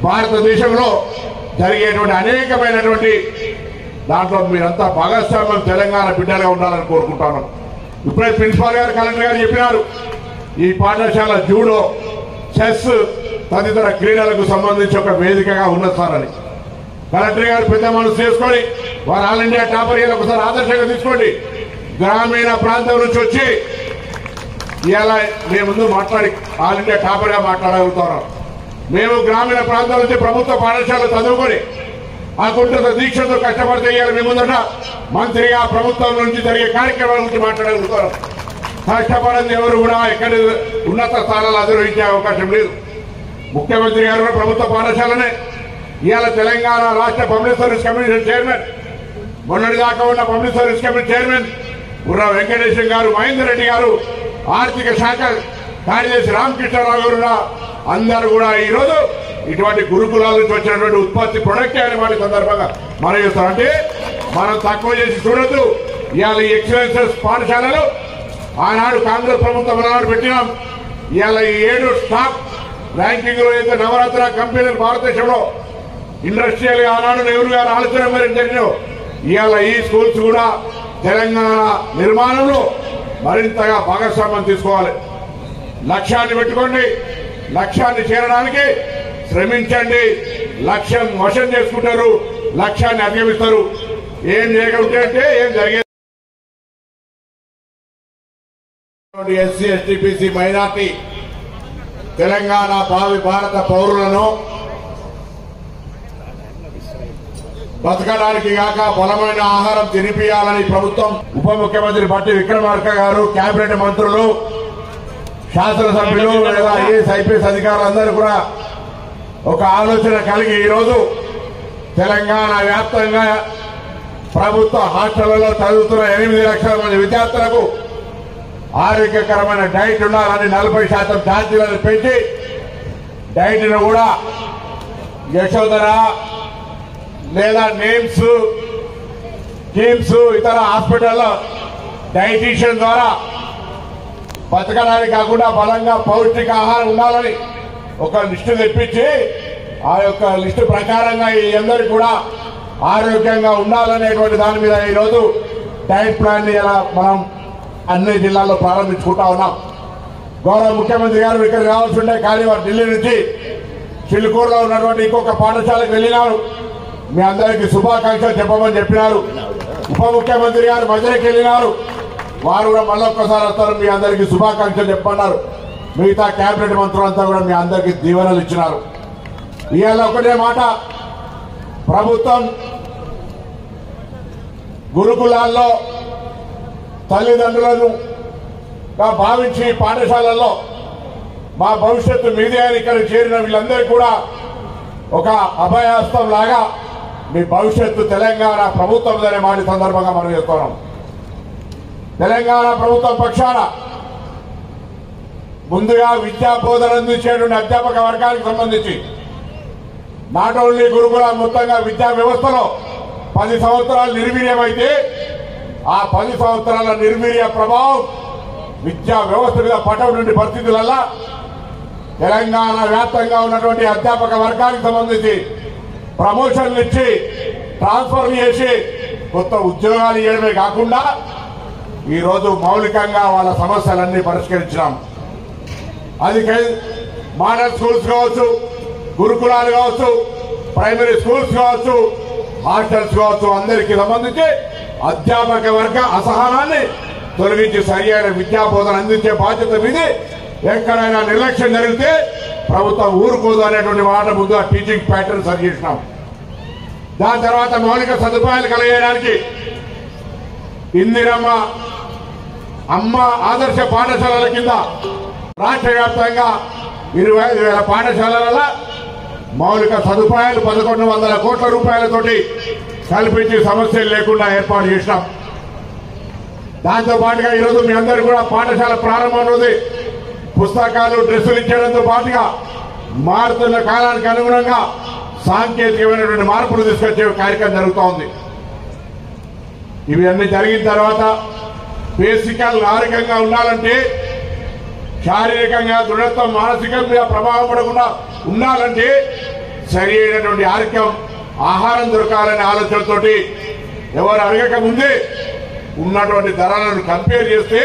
భారతదేశంలో జరిగేటువంటి అనేకమైనటువంటి దాంట్లో మీరంతా భాగస్వామ్యం తెలంగాణ బిడ్డలుగా ఉండాలని కోరుకుంటాను. ఇప్పుడే ప్రిన్సిపాల్ గారు, కలెక్టర్ గారు చెప్పినారు, ఈ పాఠశాల జూడో, చెస్ తదితర క్రీడలకు సంబంధించి ఒక వేదికగా ఉన్నది సార్ అని. కలెక్టర్ గారు పెద్ద మనసు చేసుకొని వారు ఆల్ ఇండియా టాపర్ గారు ఒకసారి ఆదర్శంగా తీసుకోండి. గ్రామీణ ప్రాంతం నుంచి వచ్చి ఇలా మేము ముందు మాట్లాడి ఆల్ ఇండియా టాపర్ గా మాట్లాడగలుగుతున్నాం. మేము గ్రామీణ ప్రాంతాల నుంచి ప్రభుత్వ పాఠశాలలో చదువుకొని ఆ కుంఠ దీక్షతో కష్టపడితే ఇవాళ మేము ముందట మంత్రిగా ప్రభుత్వం నుంచి జరిగే కార్యక్రమాల గురించి మాట్లాడగలుగుతారు. కష్టపడింది ఎవరు కూడా ఎక్కడ ఉన్నత స్థానాలు అధిరోహించే అవకాశం లేదు. ముఖ్యమంత్రి గారు కూడా ప్రభుత్వ పాఠశాలనే ఇవాళ తెలంగాణ రాష్ట్ర పబ్లిక్ సర్వీస్ కమిషన్ చైర్మన్, మొన్నటిదాకా ఉన్న public service commission chairman Burra Venkateswara గారు, మహేందర్ రెడ్డి గారు, ఆర్థిక శాఖ కార్యదర్శి రామకృష్ణారావు గారు అందరూ కూడా ఈరోజు ఇటువంటి గురుకులాల నుంచి వచ్చినటువంటి ఉత్పత్తి ప్రొడక్ట్ అనే వాటి సందర్భంగా మనం చేస్తాం. అంటే మనం తక్కువ చేసి చూడొద్దు. ఇవాళ ఈ ఎక్సలెన్సెస్ పాఠశాలలు ఆనాడు కాంగ్రెస్ ప్రభుత్వం ఆనాడు పెట్టినాం. ఇవాళ ఈ 7 టాప్ ర్యాంకింగ్ లో అయితే నవరత్న కంపెనీలు భారతదేశంలో ఇండస్ట్రియల్ గా ఆనాడు నెహ్రూ గారు ఆలోచన మేరకు జరిగినావు. ఇవాళ ఈ స్కూల్స్ కూడా తెలంగాణ నిర్మాణంలో మరింతగా భాగస్వామ్యం తీసుకోవాలి. లక్ష్యాన్ని పెట్టుకోండి, లక్ష్యాన్ని చేరడానికి శ్రమించండి. లక్ష్యం వశం చేసుకుంటారు, లక్ష్యాన్ని అధిగమిస్తారు. ఏం చేయగలిగితే ఏం జరిగేది. SC, ST, BC, minority Telangana భావి భారత పౌరులను బతకడానికి కాక బలమైన ఆహారం తినిపియాలని ప్రభుత్వం, ఉప ముఖ్యమంత్రి బట్టి విక్రమార్క గారు, కేబినెట్ మంత్రులు, శాసనసభ్యులు లేదా ఐఏఎస్, ఐపీఎస్ అధికారులందరూ కూడా ఒక ఆలోచన కలిగి ఈరోజు తెలంగాణ వ్యాప్తంగా ప్రభుత్వ హాస్టళ్లలో చదువుతున్న 8 లక్షల మంది విద్యార్థులకు ఆరోగ్యకరమైన డైట్ ఉండాలని 40% ఛార్జీలను పెంచి డైట్ ను కూడా యశోధర లేదా నేమ్స్, కిమ్స్, ఇతర హాస్పిటల్లో డైటీషియన్ ద్వారా బతకడానికి కాకుండా బలంగా పౌష్టిక ఆహారం ఉండాలని ఒక లిస్టు తెప్పించి ఆ యొక్క లిస్టు ప్రకారంగా ఈ అందరికీ కూడా ఆరోగ్యంగా ఉండాలనేటువంటి దాని మీద ఈరోజు డైట్ ప్లాన్ ని ఇలా మనం అన్ని జిల్లాల్లో ప్రారంభించుకుంటా ఉన్నాం. గౌరవ ముఖ్యమంత్రి గారు ఇక్కడ రావాల్సి ఉండే కానీ వారు ఢిల్లీ నుంచి చిలుకూరులో ఉన్నటువంటి ఇంకొక పాఠశాలకు వెళ్ళినారు. మీ అందరికీ శుభాకాంక్షలు చెప్పమని చెప్పినారు. ఉప ముఖ్యమంత్రి గారు మధ్యలోకి వెళ్ళినారు. వారు కూడా మళ్ళొక్కసారి వస్తారు, మీ అందరికీ శుభాకాంక్షలు చెప్పన్నారు. మిగతా కేబినెట్ మంత్రులంతా కూడా మీ అందరికీ దీవెనలు ఇచ్చినారు. ఇవాళ ఒకటే మాట, ప్రభుత్వం గురుకులాల్లో తల్లిదండ్రులను భావించి పాఠశాలల్లో మా భవిష్యత్తు మీదే అని ఇక్కడ చేరిన వీళ్ళందరికీ కూడా ఒక అభయహస్తం లాగా మీ భవిష్యత్తు తెలంగాణ ప్రభుత్వం అనే మాట సందర్భంగా మనం చేస్తున్నాం. తెలంగాణ ప్రభుత్వం పక్షాన ముందుగా విద్యా బోధన అందించేటువంటి అధ్యాపక వర్గానికి సంబంధించి నాట్ ఓన్లీ గురుకుల మొత్తంగా విద్యా వ్యవస్థలో 10 సంవత్సరాలు నిర్వీర్యమైతే ఆ 10 సంవత్సరాల నిర్వీర్య ప్రభావం విద్యా వ్యవస్థ మీద పడటువంటి పరిస్థితులలో తెలంగాణ వ్యాప్తంగా ఉన్నటువంటి అధ్యాపక వర్గానికి సంబంధించి ప్రమోషన్లు ఇచ్చి ట్రాన్స్ఫర్లు చేసి కొత్త ఉద్యోగాలు ఇవ్వడమే కాకుండా ఈరోజు మౌలికంగా వాళ్ళ సమస్యలన్నీ పరిష్కరించినాం. అది మోడల్ స్కూల్స్ కావచ్చు, గురుకులాలు కావచ్చు, ప్రైమరీ స్కూల్స్ కావచ్చు, హాస్టల్స్ కావచ్చు, అందరికీ సంబంధించి అధ్యాపక వర్గ అసహనాన్ని తొలగించి సరి అయిన విద్యా బోధన అందించే బాధ్యత మీది. ఎక్కడైనా నిర్లక్ష్యం జరిగితే ప్రభుత్వం ఊరుకోదు అనేటువంటి మాట ముందు ఆ టీచింగ్ ప్యాటర్న్ సరి చేసినాం. దాని తర్వాత మౌలిక సదుపాయాలు కలిగేయడానికి ఇందిరమ్మ అమ్మ ఆదర్శ పాఠశాలల కింద రాష్ట్ర వ్యాప్తంగా 25,000 పాఠశాలల మౌలిక సదుపాయాలు 1,100 కోట్ల రూపాయలతోటి కల్పించి సమస్యలు లేకుండా ఏర్పాటు చేసినాం. దాంతో పాటుగా ఈరోజు మీ అందరూ కూడా పాఠశాల ప్రారంభం రోజు పుస్తకాలు, డ్రెస్సులు ఇచ్చేయడంతో పాటుగా మారుతున్న కాలానికి అనుగుణంగా సాంకేతికమైనటువంటి మార్పులు తీసుకొచ్చే కార్యక్రమం జరుగుతూ ఉంది. ఇవన్నీ జరిగిన తర్వాత బేసికల్ ఆరోగ్యంగా ఉండాలంటే, శారీరకంగా దృఢత్వం, మానసికంగా ప్రభావం పడకుండా ఉండాలంటే సరి అయినటువంటి ఆరోగ్యం, ఆహారం దొరకాలనే ఆలోచనతోటి ఎవరు అడగక ముందే ఉన్నటువంటి ధరలను కంపేర్ చేస్తే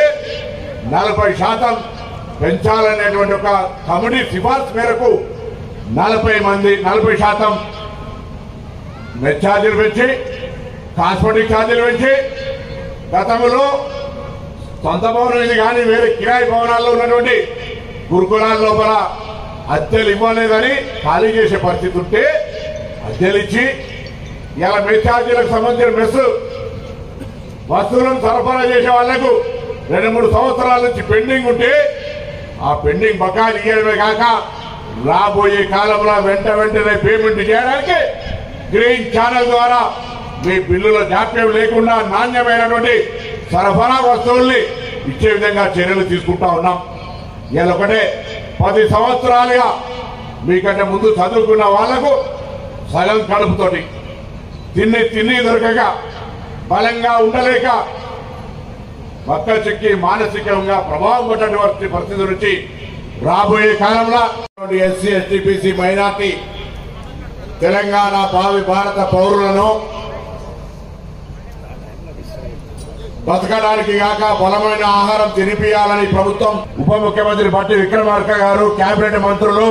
40% పెంచాలనేటువంటి ఒక కమిటీ సిఫార్సు మేరకు 40% మెస్ ఛార్జీలు పెంచి, కాస్మెటిక్ ఛార్జీలు పెంచి, గతంలో సొంత భవనం ఇది కానీ వేరే కిరాయి భవనాల్లో ఉన్నటువంటి గురుకులాల లోపల అద్దెలు ఇవ్వలేదని ఖాళీ చేసే పరిస్థితి ఉంటే అద్దెలు ఇచ్చి ఇలా మెస్ ఛార్జీలకు సంబంధించిన మెస్ వస్తువులను సరఫరా చేసే వాళ్లకు 2-3 సంవత్సరాల నుంచి పెండింగ్ ఉంటే ఆ పెండింగ్ బకాయిలు ఇవ్వడమే కాక రాబోయే కాలంలో వెంటనే పేమెంట్ చేయడానికి గ్రీన్ ఛానల్ ద్వారా మీ బిల్లుల జాప్యం లేకుండా నాణ్యమైనటువంటి సరఫరా వస్తువుల్ని ఇచ్చే విధంగా చర్యలు తీసుకుంటా ఉన్నాం. ఇలా ఒకటే 10 సంవత్సరాలుగా మీకంటే ముందు చదువుకున్న వాళ్లకు సగం కడుపుతోటి తిని దొరకక బలంగా ఉండలేక పక్క చెక్కి మానసికంగా ప్రభావం పడ్డటువంటి పరిస్థితి నుంచి రాబోయే కాలంలో SC, ST, BC, minority Telangana భావి భారత పౌరులను బతకడానికి గాక బలమైన ఆహారం తినిపియాలని ప్రభుత్వం, ఉప ముఖ్యమంత్రి బట్టి విక్రమార్క గారు, కేబినెట్ మంత్రులు,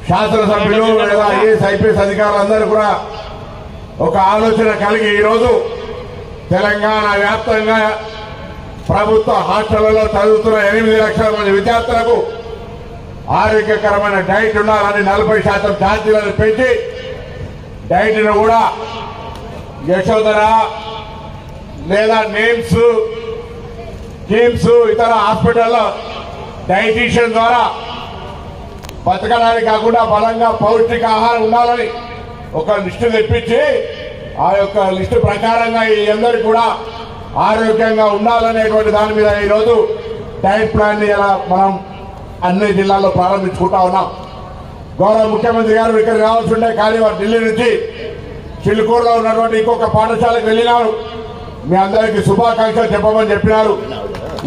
శాసనసభ్యులు లేదా ఐఏఎస్, ఐపీఎస్ అధికారులందరూ కూడా ఒక ఆలోచన కలిగి ఈరోజు తెలంగాణ వ్యాప్తంగా ప్రభుత్వ హాస్టళ్లలో చదువుతున్న 8 లక్షల మంది విద్యార్థులకు ఆరోగ్యకరమైన డైట్ ఉండాలని 40% ఛార్జీలను పెంచి డైట్ను కూడా యశోధర లేదా నేమ్స్, కిమ్స్, ఇతర హాస్పిటల్లో డైటీషియన్ ద్వారా బతకడానికి కాకుండా బలంగా పౌష్టిక ఆహారం ఉండాలని ఒక లిస్టు తెప్పించి ఆ యొక్క లిస్టు ప్రకారంగా ఈ అందరికీ కూడా ఆరోగ్యంగా ఉండాలనేటువంటి దాని మీద ఈరోజు డైట్ ప్లాన్ ఇలా మనం అన్ని జిల్లాల్లో ప్రారంభించుకుంటా ఉన్నాం. గౌరవ ముఖ్యమంత్రి గారు ఇక్కడ రావాల్సి ఉండే కానీ వారు ఢిల్లీ నుంచి చిలుకూరులో ఉన్నటువంటి ఇంకొక పాఠశాలకు వెళ్ళినారు. మీ అందరికీ శుభాకాంక్షలు చెప్పమని చెప్పినారు.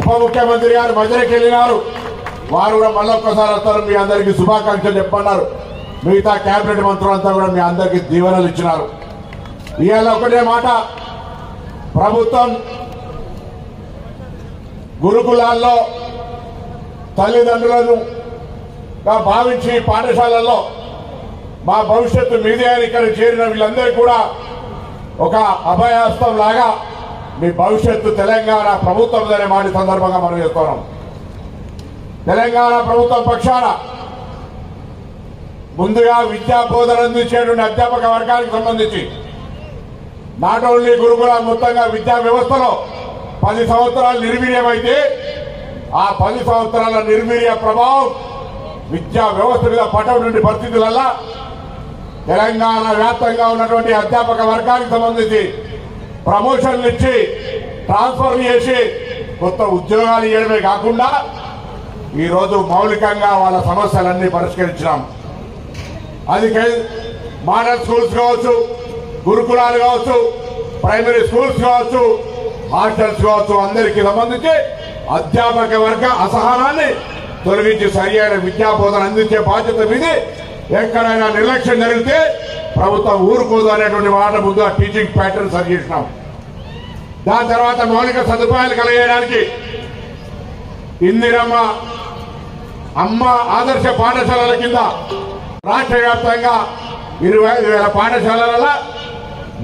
ఉప ముఖ్యమంత్రి గారు మధ్యలోకి వెళ్ళినారు, వారు కూడా మళ్ళొక్కసారి వస్తారు, మీ అందరికీ శుభాకాంక్షలు చెప్పన్నారు. మిగతా కేబినెట్ మంత్రులంతా కూడా మీ అందరికీ దీవెనలు ఇచ్చినారు. ఇవాళ ఒకటే మాట, ప్రభుత్వం గురుకులాల్లో తల్లిదండ్రులను భావించి పాఠశాలల్లో మా భవిష్యత్తు మీదే అని ఇక్కడ చేరిన వీళ్ళందరికీ కూడా ఒక అభయహస్తం లాగా మీ భవిష్యత్తు తెలంగాణ ప్రభుత్వం అనే మాట సందర్భంగా మనం చేస్తున్నాం. తెలంగాణ ప్రభుత్వం పక్షాన ముందుగా విద్యా బోధన అందించేటువంటి అధ్యాపక వర్గానికి సంబంధించి నాట్ ఓన్లీ గురుకుల మొత్తంగా విద్యా వ్యవస్థలో 10 సంవత్సరాలు నిర్వీర్యమైతే ఆ 10 సంవత్సరాల నిర్వీర్య ప్రభావం విద్యా వ్యవస్థ మీద పడటువంటి పరిస్థితులలో తెలంగాణ వ్యాప్తంగా ఉన్నటువంటి అధ్యాపక వర్గానికి సంబంధించి ప్రమోషన్లు ఇచ్చి ట్రాన్స్ఫర్లు చేసి కొత్త ఉద్యోగాలు ఇవ్వడమే కాకుండా ఈరోజు మౌలికంగా వాళ్ళ సమస్యలన్నీ పరిష్కరించినాం. అది మోడల్ స్కూల్స్ కావచ్చు, గురుకులాలు కావచ్చు, ప్రైమరీ స్కూల్స్ కావచ్చు, హాస్టల్స్ కావచ్చు, అందరికీ సంబంధించి అధ్యాపక వర్గ అసహనాన్ని తొలగించి సరి అయిన విద్యా బోధన అందించే బాధ్యత మీది. ఎక్కడైనా నిర్లక్ష్యం జరిగితే ప్రభుత్వం ఊరుకోదు అనేటువంటి మాట ముందుగా టీచింగ్ ప్యాటర్న్ సరి చేసినాం. దాని తర్వాత మౌలిక సదుపాయాలు కలిగేయడానికి ఇందిరమ్మ అమ్మ ఆదర్శ పాఠశాలల కింద రాష్ట్ర వ్యాప్తంగా 25,000 పాఠశాలల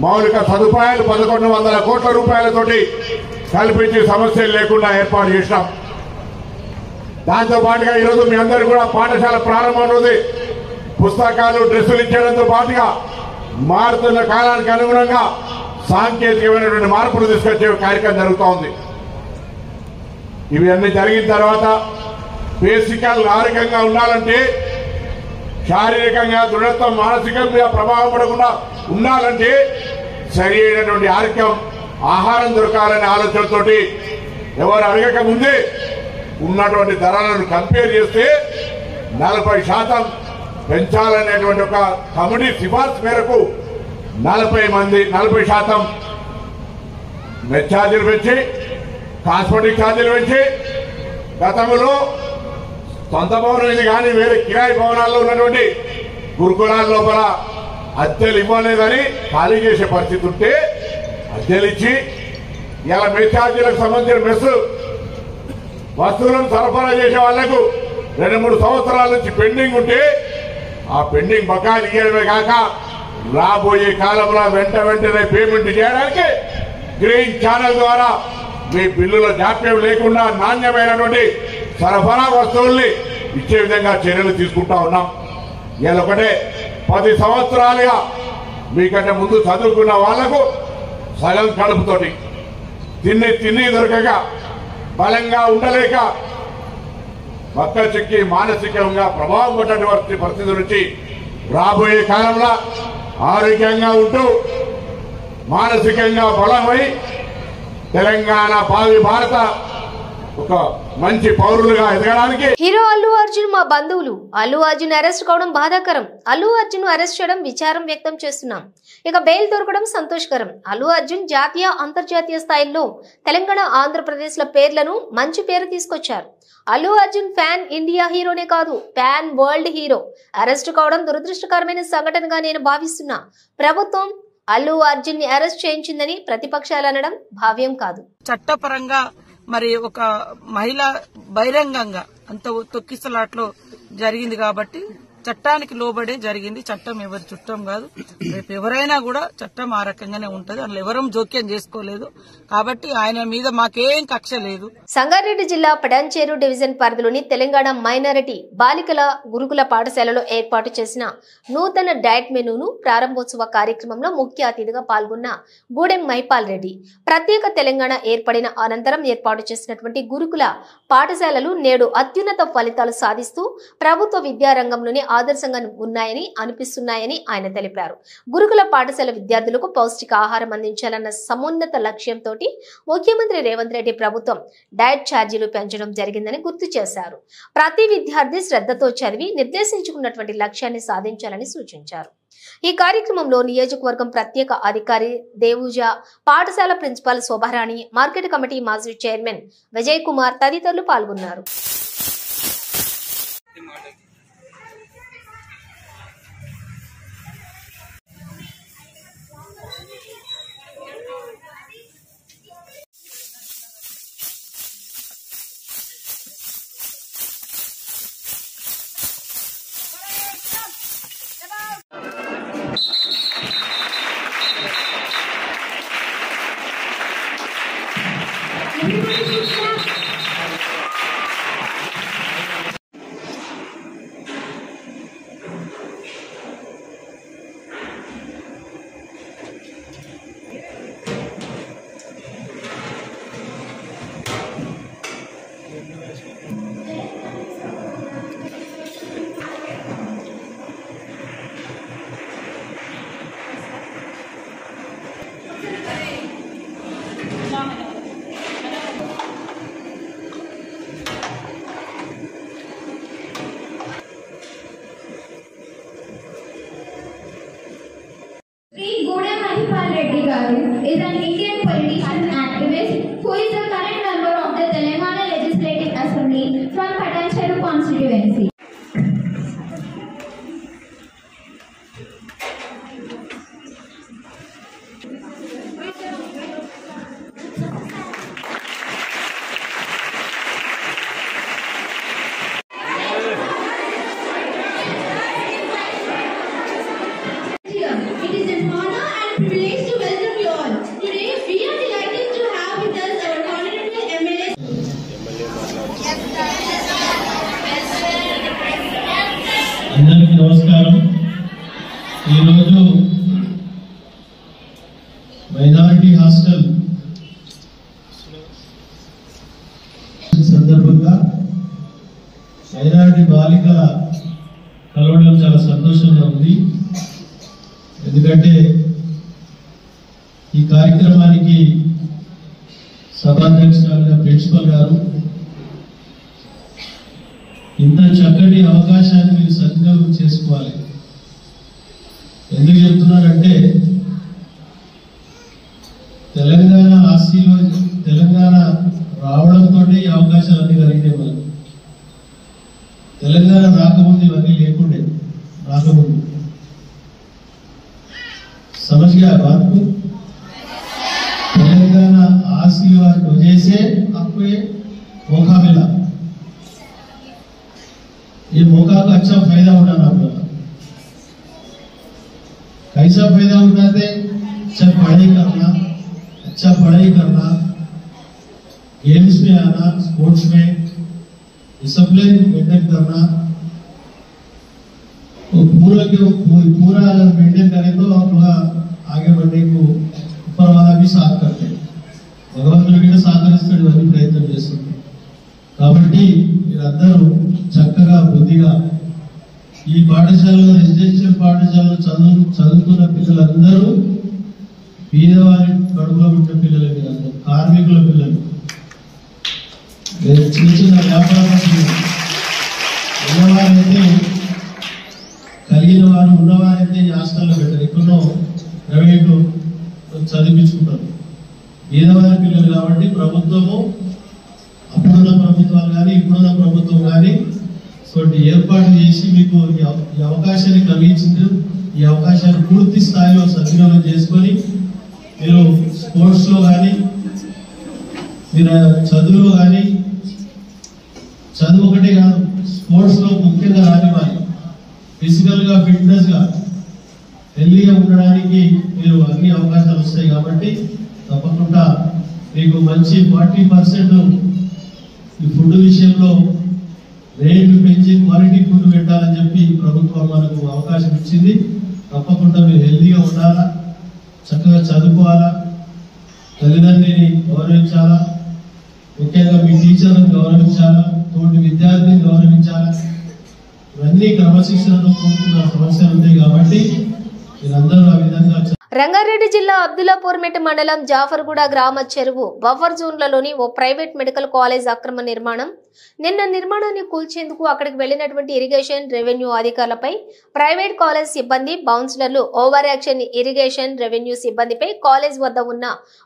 మౌలిక సదుపాయాలు 1,100 కోట్ల రూపాయలతోటి కల్పించి సమస్యలు లేకుండా ఏర్పాటు చేసినాం. దాంతో పాటుగా ఈరోజు మీ అందరూ కూడా పాఠశాల ప్రారంభంలోది పుస్తకాలు, డ్రెస్సులు ఇచ్చడంతో పాటుగా మారుతున్న కాలానికి అనుగుణంగా సాంకేతికమైనటువంటి మార్పులు తీసుకొచ్చే కార్యక్రమం జరుగుతూ ఉంది. ఇవన్నీ జరిగిన తర్వాత బేసికల్ ఆరోగ్యంగా ఉండాలంటే, శారీరకంగా దృఢత్వం, మానసికంగా ప్రభావం పడకుండా ఉండాలంటే సరి అయినటువంటి ఆరోగ్యం, ఆహారం దొరకాలనే ఆలోచనతోటి ఎవరు అడగక ముందే ఉన్నటువంటి ధరలను కంపేర్ చేస్తే 40% పెంచాలనేటువంటి ఒక కమిటీ సిఫార్సు మేరకు 40% మెస్ ఛార్జీలు పెంచి, కాస్మెటిక్ ఛార్జీలు పెంచి, గతంలో సొంత భవనం ఇది కానీ వేరే కిరాయి భవనాల్లో ఉన్నటువంటి గురుకులాల లోపల అద్దెలు ఇవ్వలేదని ఖాళీ చేసే పరిస్థితి ఉంటే అద్దెలు ఇచ్చి ఇలా మెస్ ఛార్జీలకు సంబంధించిన మెస్ వస్తువులను సరఫరా చేసే వాళ్లకు 2-3 సంవత్సరాల నుంచి పెండింగ్ ఉంటే ఆ పెండింగ్ బకాయిలు ఇవ్వడమే కాక రాబోయే కాలంలో వెంటనే పేమెంట్ చేయడానికి గ్రీన్ ఛానల్ ద్వారా మీ బిల్లుల జాప్యం లేకుండా నాణ్యమైనటువంటి సరఫరా వస్తువుల్ని ఇచ్చే విధంగా చర్యలు తీసుకుంటా ఉన్నాం. ఇలా ఒకటే 10 సంవత్సరాలుగా మీకంటే ముందు చదువుకున్న వాళ్లకు సగం కడుపుతోటి తిని దొరకక బలంగా ఉండలేక పక్క చిక్కి మానసికంగా ప్రభావం పడ్డటువంటి పరిస్థితి నుంచి రాబోయే కాలంలో ఆరోగ్యంగా ఉంటూ మానసికంగా బలమై తెలంగాణ భావి భారత ఒక మంచి పౌరులుగా ఎదగడానికి. హీరో అల్లు అర్జున్ మా బంధువులు. అల్లు అర్జున్ అరెస్ట్ కావడం బాధాకరం. అల్లు అర్జున్ అరెస్ట్ చేయడం విచారం వ్యక్తం చేస్తున్నాం. ఇక బెయిల్ దొరకడం సంతోషకరం. అల్లు అర్జున్ జాతీయ అంతర్జాతీయ స్థాయిలో తెలంగాణ ఆంధ్రప్రదేశ్ల పేర్లను మంచి పేరు తీసుకొచ్చారు. అల్లు అర్జున్ ఫ్యాన్ ఇండియా హీరోనే కాదు, ప్యాన్ వరల్డ్ హీరో. అరెస్ట్ కావడం దురదృష్టకరమైన సంఘటనగా నేను భావిస్తున్నా. ప్రభుత్వం అల్లు అర్జున్ ని అరెస్ట్ చేయించిందని ప్రతిపక్షాలు అనడం భావ్యం కాదు. చట్టపరంగా మరి ఒక మహిళ బహిరంగంగా అంత తొక్కిసలాట్లో జరిగింది కాబట్టి చట్టానికి లోబడే జరిగింది. చట్టం ఎవరి చుట్టం కాదు. రేపు ఎవరైనా కూడా చట్టం ఆ రకంగానే ఉంటది. అందులో ఎవరూ జోక్యం చేసుకోలేదు కాబట్టి ఆయన మీద మాకేం కక్ష లేదు. సంగారెడ్డి జిల్లా పటాన్చేరు డివిజన్ పరిధిలోని తెలంగాణ మైనారిటీ బాలికల గురుకుల పాఠశాలలో ఏర్పాటు చేసిన నూతన డయట్ మెనూను ప్రారంభోత్సవ కార్యక్రమంలో ముఖ్య అతిథిగా పాల్గొన్న గూడెం మైపాల్ రెడ్డి ప్రత్యేక తెలంగాణ ఏర్పడిన అనంతరం ఏర్పాటు చేసినటువంటి గురుకుల పాఠశాలలు నేడు అత్యున్నత ఫలితాలు సాధిస్తూ ప్రభుత్వ విద్యారంగంలోని ఆదర్శంగా ఉన్నాయని అనిపిస్తున్నాయని ఆయన తెలిపారు. గురుకుల పాఠశాల విద్యార్థులకు పౌష్టికాహారం అందించాలన్న సమున్నత లక్ష్యంతో ముఖ్యమంత్రి రేవంత్ రెడ్డి ప్రభుత్వం డయట్ ఛార్జీలు పెంచడం జరిగిందని గుర్తు చేశారు. ప్రతి విద్యార్థి శ్రద్ధతో చదివి నిర్దేశించుకున్నటువంటి లక్ష్యాన్ని సాధించాలని సూచించారు. ఈ కార్యక్రమంలో నియోజకవర్గం ప్రత్యేక అధికారి దేవుజా, పాఠశాల ప్రిన్సిపాల్ శోభారాణి, మార్కెట్ కమిటీ మాజీ చైర్మన్ విజయ్ కుమార్ తదితరులు పాల్గొన్నారు. is an Indian politician and activist who is the current member of the Telangana Legislative Assembly from Patansheru constituency. It is an honor and privilege to welcome you all. Today we are delighted to have with us our honorable MLA. అందరికీ నమస్కారం. ఈరోజు minority hostel సందర్భంగా minority బాలికల కలవడం చాలా సంతోషంగా ఉంది. ఎందుకంటే ఈ కార్యక్రమానికి సభాధ్యక్షురాలుగా ప్రిన్సిపల్ గారు ఇంత చక్కటి అవకాశాన్ని మీరు సద్వినియోగం చేసుకోవాలి. ఎందుకు చెప్తున్నారంటే తెలంగాణ ఆస్తిలో राघव समझ गया बात को। तेलंगाना आशीर्वाद की वजह से आपको ये मौका मिला। ये मौका का अच्छा फायदा उठाना पड़ा। कैसा फायदा उठाते? अच्छा पढ़ाई करना, अच्छा पढ़ाई करना, गेम्स में आना, स्पोर्ट्स में डिसिप्लिन मेंटेन करना। तो पूरा अगर मेंटेन करें तो आप आगे बढ़ने को ऊपर वाला भी साथ करते हैं, భగవంతుడు కూడా సహకరిస్తాడు అని ప్రయత్నం చేస్తుంది। కాబట్టి మీరందరూ చక్కగా బుద్ధిగా ఈ పాఠశాలలో రెసిడెన్షియల్ పాఠశాలలో చదువుతున్న పిల్లలందరూ పేదవారి కడుపులో పుట్టిన పిల్లలు, మీరందరూ కార్మికుల పిల్లలు, చిన్న చిన్న వ్యాపారస్తులు ఉన్నవారైతే కలిగిన వారు ఉన్నవారైతే ఈ హాస్టల్లో పెట్టారు, ఎక్కడో ప్రైవేటు చదివించుకుంటారు। పేదవారి పిల్లలు కాబట్టి ప్రభుత్వము, అప్పుడున్న ప్రభుత్వాలు కానీ ఇప్పుడున్న ప్రభుత్వం కానీ ఏర్పాటు చేసి మీకు ఈ అవకాశాన్ని కలిగించింది। ఈ అవకాశాన్ని పూర్తి స్థాయిలో సద్వినియోగం చేసుకొని మీరు స్పోర్ట్స్ లో కానీ మీరు చదువులో కానీ, చదువు ఒకటే కాదు స్పోర్ట్స్ లో ముఖ్యంగా రానివ్వాలి। ఫిజికల్ గా ఫిట్నెస్ గా హెల్దీగా ఉండడానికి మీరు అన్ని అవకాశాలు వస్తాయి। కాబట్టి తప్పకుండా మీకు మంచి 40% ఈ ఫుడ్ విషయంలో రేట్లు పెంచి క్వాలిటీ ఫుడ్ పెట్టాలని చెప్పి ప్రభుత్వం మనకు అవకాశం ఇచ్చింది। తప్పకుండా మీరు హెల్దీగా ఉండాలా, చక్కగా చదువుకోవాలా, తల్లిదండ్రిని గౌరవించాలా, ముఖ్యంగా మీ టీచర్లను గౌరవించాలా, తోటి విద్యార్థిని గౌరవించాలా। ఇవన్నీ క్రమశిక్షణతో కూడుకున్న సమస్యలు ఉంటాయి కాబట్టి మీరందరూ ఆ విధంగా। రంగారెడ్డి జిల్లా అబ్దుల్లాపూర్మెట్ మండలం జాఫర్గూడ గ్రామ చెరువు బఫర్ జోన్లలోని ఓ ప్రైవేట్ మెడికల్ కాలేజ్ అక్రమ నిర్మాణం నిన్న నిర్మాణాన్ని కూల్చేందుకు అక్కడికి వెళ్లినటువంటి ఇరిగేషన్ రెవెన్యూ అధికారులపై ప్రైవేట్ కాలేజ్ సిబ్బంది బౌన్సర్లు ఓవర్ యాక్షన్। ఇరిగేషన్ రెవెన్యూ సిబ్బందిపై కాలేజ్ వద్ద ఉన్న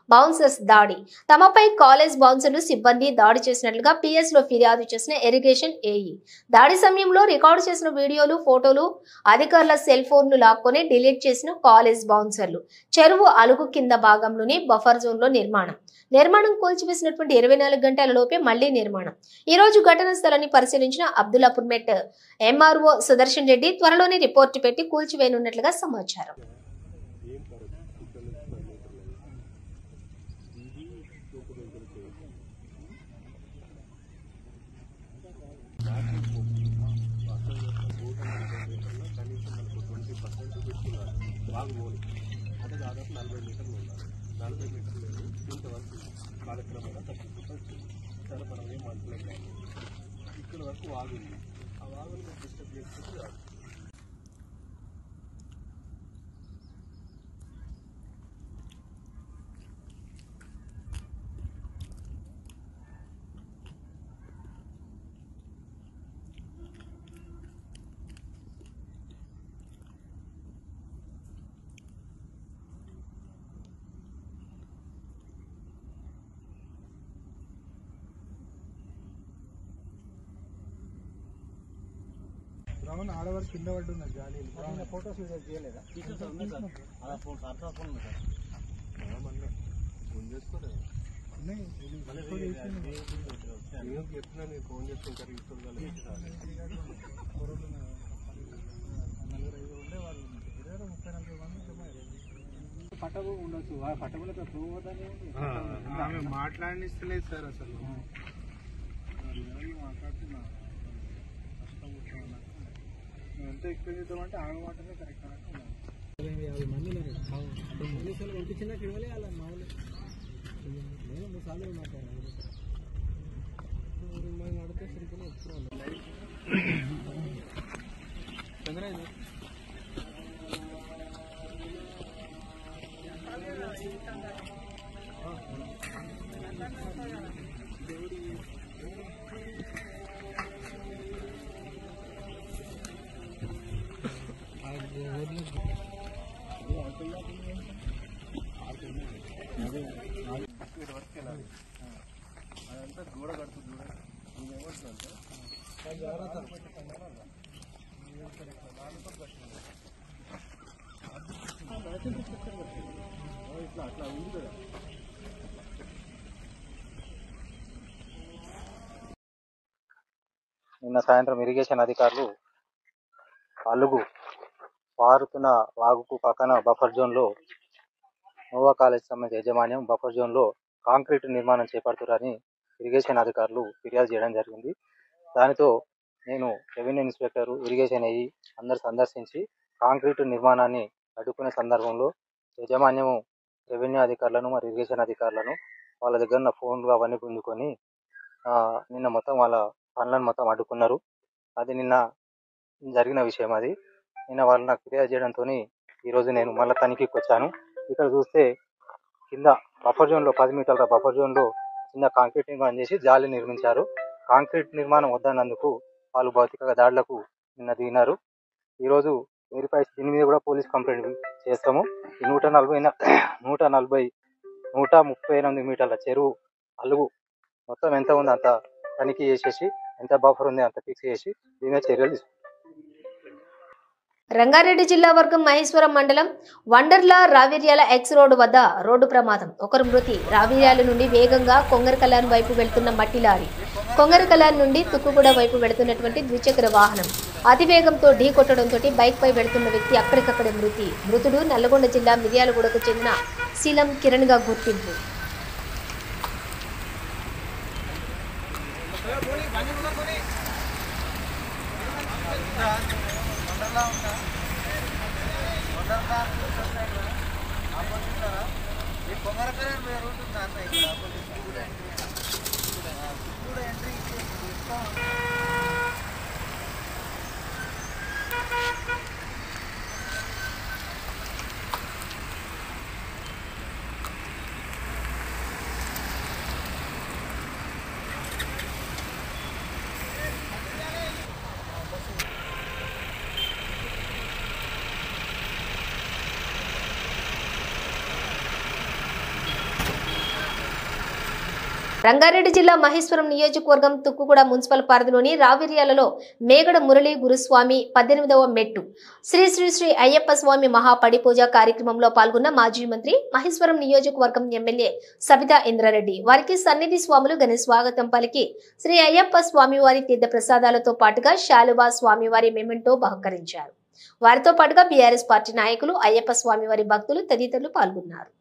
బౌన్సర్స్ దాడి, తమపై కాలేజ్ బౌన్సర్లు సిబ్బంది దాడి చేసినట్లుగా PS లో ఫిర్యాదు చేసిన ఇరిగేషన్ AE దాడి సమయంలో రికార్డు చేసిన వీడియోలు, ఫోటోలు అధికారుల సెల్ ఫోన్లు లాక్కొని డిలీట్ చేసిన కాలేజ్ బౌన్సర్లు। చెరువు అలుగు కింద భాగంలోని బఫర్ జోన్ లో నిర్మాణం కూల్చివేసినటువంటి 24 గంటల లోపే మళ్లీ నిర్మాణం। ఈ రోజు ఘటనా స్థలాన్ని పరిశీలించిన అబ్దుల్లాపూర్మెట్ MRO సుదర్శన్ రెడ్డి త్వరలోనే రిపోర్టు పెట్టి కూల్చివేయనున్నట్లుగా సమాచారం। ఇక్కడ వరకు వాగుంది, ఆ వాగుని డిస్టర్బ్ చేసుకుంటూ రావణ ఆడవారు కింద పడుతున్నారు గాలిలో। ఫోటోస్ చేయలేదా? అలా ఫోన్ చేసుకోలేదు, చెప్తున్నా నేను ఫోన్ చేసుకుంటారు పట్టబు ఉండొచ్చు, పట్టబులతో ఆమె మాట్లాడిస్తలేదు సార్, అసలు మాట్లాడుతున్నా ఎంత ఎక్స్ప్లెయిన్ చేద్దామంటే ఆమె మాటనే కరెక్ట్ అన్నట్టు। 50 మంది పంపించినా ఇవ్వలే అలా మామూలు, నేను 3 సార్లు మాట్లాడాను, నడితే సరిగ్గా వస్తున్నాను। అదంతా గోడ కడుతుంది చూడండి, ఇంకేమంటుందంటే జాగ్రత్త నిన్న సాయంత్రం ఇరిగేషన్ అధికారులు అలుగు పారుతున్న వాగుకు పక్కన బఫర్ జోన్లో నోవా కాలేజ్ సంబంధించిన యాజమాన్యం బఫర్ జోన్లో కాంక్రీట్ నిర్మాణం చేపడుతున్నారని ఇరిగేషన్ అధికారులు ఫిర్యాదు చేయడం జరిగింది. దానితో నేను రెవెన్యూ ఇన్స్పెక్టర్, ఇరిగేషన్ అయ్యి అందరు సందర్శించి కాంక్రీట్ నిర్మాణాన్ని అడ్డుకునే సందర్భంలో యాజమాన్యము రెవెన్యూ అధికారులను మరి ఇరిగేషన్ అధికారులను వాళ్ళ దగ్గర ఉన్న ఫోన్లు అవన్నీ పొందుకొని నిన్న మొత్తం వాళ్ళ పనులను మొత్తం అడ్డుకున్నారు. అది నిన్న జరిగిన విషయం. అది నిన్న వాళ్ళు నాకు ఫిర్యాదు చేయడంతో ఈరోజు నేను మళ్ళీ తనిఖీకి వచ్చాను. ఇక్కడ చూస్తే కింద బఫర్ జోన్లో 10 మీటర్ల బఫర్ జోన్లో కింద కాంక్రీట్ నిర్మాణం చేసి జాలి నిర్మించారు. కాంక్రీట్ నిర్మాణం వద్దన్నందుకు వాళ్ళు భౌతిక దాడులకు నిన్న దిగినారు. ఈరోజు వెరిఫై దీని మీద కూడా పోలీస్ కంప్లైంట్ చేస్తాము. 138 మీటర్ల చెరువు అలుగు మొత్తం ఎంత ఉంది అంత తనిఖీ చేసేసి ఎంత బఫర్ ఉంది అంత ఫిక్స్ చేసి దీని చర్యలు తీసుకుంటాం. రంగారెడ్డి జిల్లా వర్గం మహేశ్వరం మండలం వండర్లా రావిర్యాల ఎక్స్ రోడ్డు వద్ద రోడ్డు ప్రమాదం. ఒకరు మృతి. రావిర్యాల నుండి వేగంగా కొంగరకలాన్ వైపు వెళ్తున్న మట్టి లారీ కొంగరకలాన్ నుండి తుక్కుగూడ వైపు వెళుతున్నటువంటి ద్విచక్ర వాహనం అతివేగంతో ఢీ కొట్టడంతో బైక్ పై వెళుతున్న వ్యక్తి అక్కడికక్కడే మృతి. మృతుడు నల్లగొండ జిల్లా మిర్యాలగూడకు చెందిన శీలం కిరణ్ గా గుర్తింపు. రంగారెడ్డి జిల్లా మహేశ్వరం నియోజకవర్గం తుక్కుగూడ మున్సిపల్ పరిధిలోని రావిర్యాలలో మేగడ మురళీ గురుస్వామి 18వ మెట్టు శ్రీ శ్రీ శ్రీ అయ్యప్ప స్వామి మహాపడి పూజ కార్యక్రమంలో పాల్గొన్న మాజీ మంత్రి మహేశ్వరం నియోజకవర్గం ఎమ్మెల్యే సబితా ఇంద్రారెడ్డి వారికి సన్నిధి స్వాములు ఘన స్వాగతం పలికి శ్రీ అయ్యప్ప స్వామివారి తీర్థ ప్రసాదాలతో పాటుగా శాలువా స్వామివారి మెమెంటో బహుకరించారు. వారితో పాటుగా బీఆర్ఎస్ పార్టీ నాయకులు, అయ్యప్ప స్వామివారి భక్తులు తదితరులు పాల్గొన్నారు.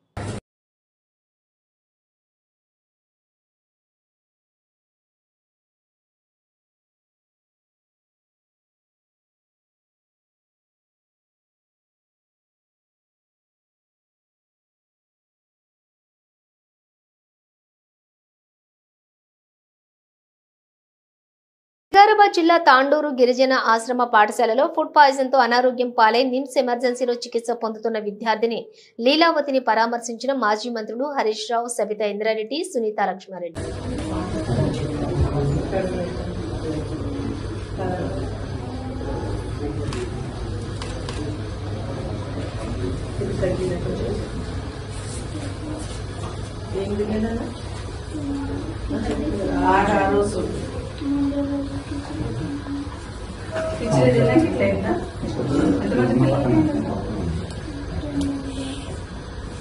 వికారాబాద్ జిల్లా తాండూరు గిరిజన ఆశ్రమ పాఠశాలలో ఫుడ్ పాయిజన్ తో అనారోగ్యం పాలై నిమ్స్ ఎమర్జెన్సీలో చికిత్స పొందుతున్న విద్యార్థిని లీలావతిని పరామర్శించిన మాజీ మంత్రులు హరీష్ రావు, సబితా ఇంద్రారెడ్డి, సునీతా లక్ష్మారెడ్డి.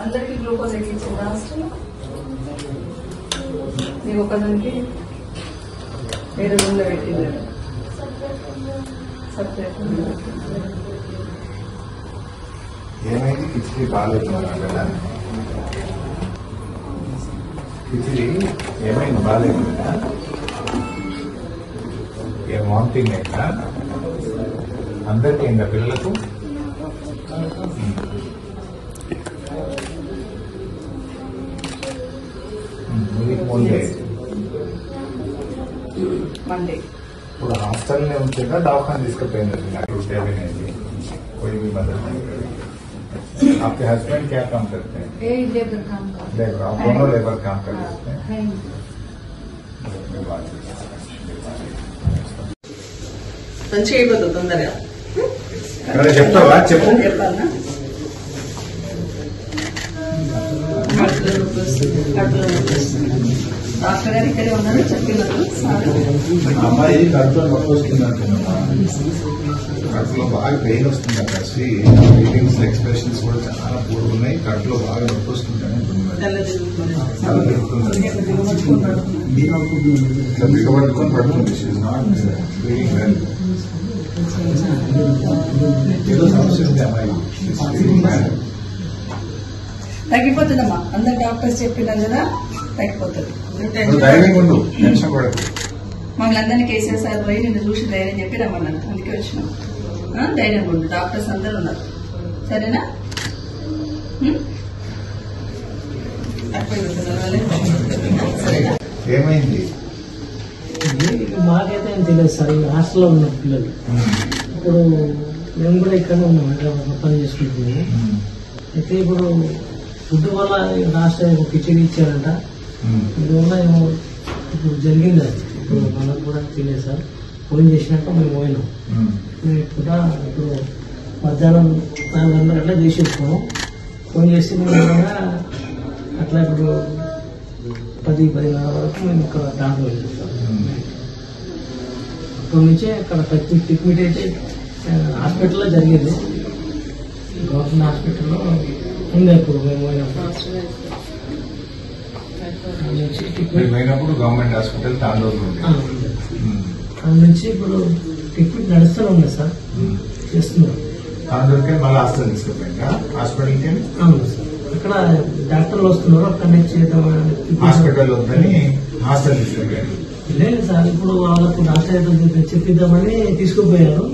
అందరికి గ్లూకోజ్ ఎక్కించిందా నీకు ఒకదానికి వేరే రూమ్లో పెట్టింది ఏమైంది? కిచిడి బాగాలేదు కదా, కిచిడి ఏమైంది? బాగాలేదు కదా, ఏం వామిటింగ్ అయిందా? అందరికీ అయిందా? పిల్లలకు मंडे पूरा हॉस्टल में उनका दवाखाना जिसका पेन है कोई भी मदद नहीं करेगी। आपके हस्बैंड क्या काम करते हैं? लेबर काम करते हैं। लेबर, आप दोनों लेबर काम करते हैं। మంచిగా అయిపోతుంది తొందరగా. చెప్తావా? చెప్పు. కడుపులో నొప్పి వస్తుంది. డాక్టర్ గారు ఇక్కడే ఉన్నారు చెప్పినారు సార్. అమ్మాయి కడుపులో నొప్పి వస్తుంది అంటున్నా, కడుపులో బాగా పెయిన్ వస్తుంది అక్కడ, ఫీలింగ్స్ ఎక్స్ప్రెషన్స్ కూడా చాలా పూర్ ఉన్నాయి, కడుపులో బాగా నొప్పి వస్తుంది అంటున్నారు, బిగబట్టుకొని పడుతుంది. ఏదో సమస్య ఉంది అమ్మాయి. తగ్గిపోతుందమ్మా, అందరు డాక్టర్స్ చెప్పినారు కదా, తగ్గిపోతుంది. ధైర్యంగా ఉండు, టెన్షన్ పడదు. మమ్మల్ని అందరినీ కేసీఆర్ సార్ పోయి నిన్ను చూసి ధైర్యం చెప్పి రమ్మన్నాను, అందుకే వచ్చినాం. ధైర్యంగా ఉండు, డాక్టర్స్ అందరూ ఉన్నారు, సరేనా? ఏమైంది? మాకైతే ఏం తెలియదు సార్, హాస్టల్లో ఉన్నారు పిల్లలు. ఇప్పుడు మేము కూడా ఇక్కడనే ఉన్నాం, హైదరాబాద్ పని చేసుకుంటున్నాము. అయితే ఇప్పుడు ఫుడ్ వల్ల హాస్టల్ కిచెన్ ఇచ్చారంట, అందువల్ల ఏమో ఇప్పుడు జరిగింది అది. ఇప్పుడు మనకు కూడా తెలియదు సార్, ఫోన్ చేసినాక మేము పోయినాం. మేము కూడా ఇప్పుడు మధ్యాహ్నం 4 గంటల అట్లా చేసేసుకున్నాం. ఫోన్ చేసి మేము అట్లా ఇప్పుడు 10-10:30 వరకు మేము ఇక్కడ దాంట్లో వెళ్ళిస్తాం. అప్పటి నుంచే అక్కడ ట్రీట్మెంట్ అయితే హాస్పిటల్లో జరిగింది, గవర్నమెంట్ హాస్పిటల్లో ఉంది. ఇప్పుడు మేము పోయినప్పుడు గవర్నమెంట్ హాస్పిటల్ తాండూరులో ఉంది. అక్కడ నుంచి ఇప్పుడు ట్రీట్మెంట్ నడుస్తూనే ఉంది సార్, చేస్తున్నాం. తాండూరుకే మళ్ళీ హాస్పిటల్ తీసుకుపోయిందా? హాస్పిటల్కి అవును సార్, అక్కడ డాక్టర్లు వస్తున్నారు, అక్కడ చేద్దామని. హాస్పిటల్ వద్దని హాస్టల్ తీసుకుపోయారు. లేదు సార్, ఇప్పుడు వాళ్ళకు డాక్టర్ చెప్పిద్దామని తీసుకుపోయారు.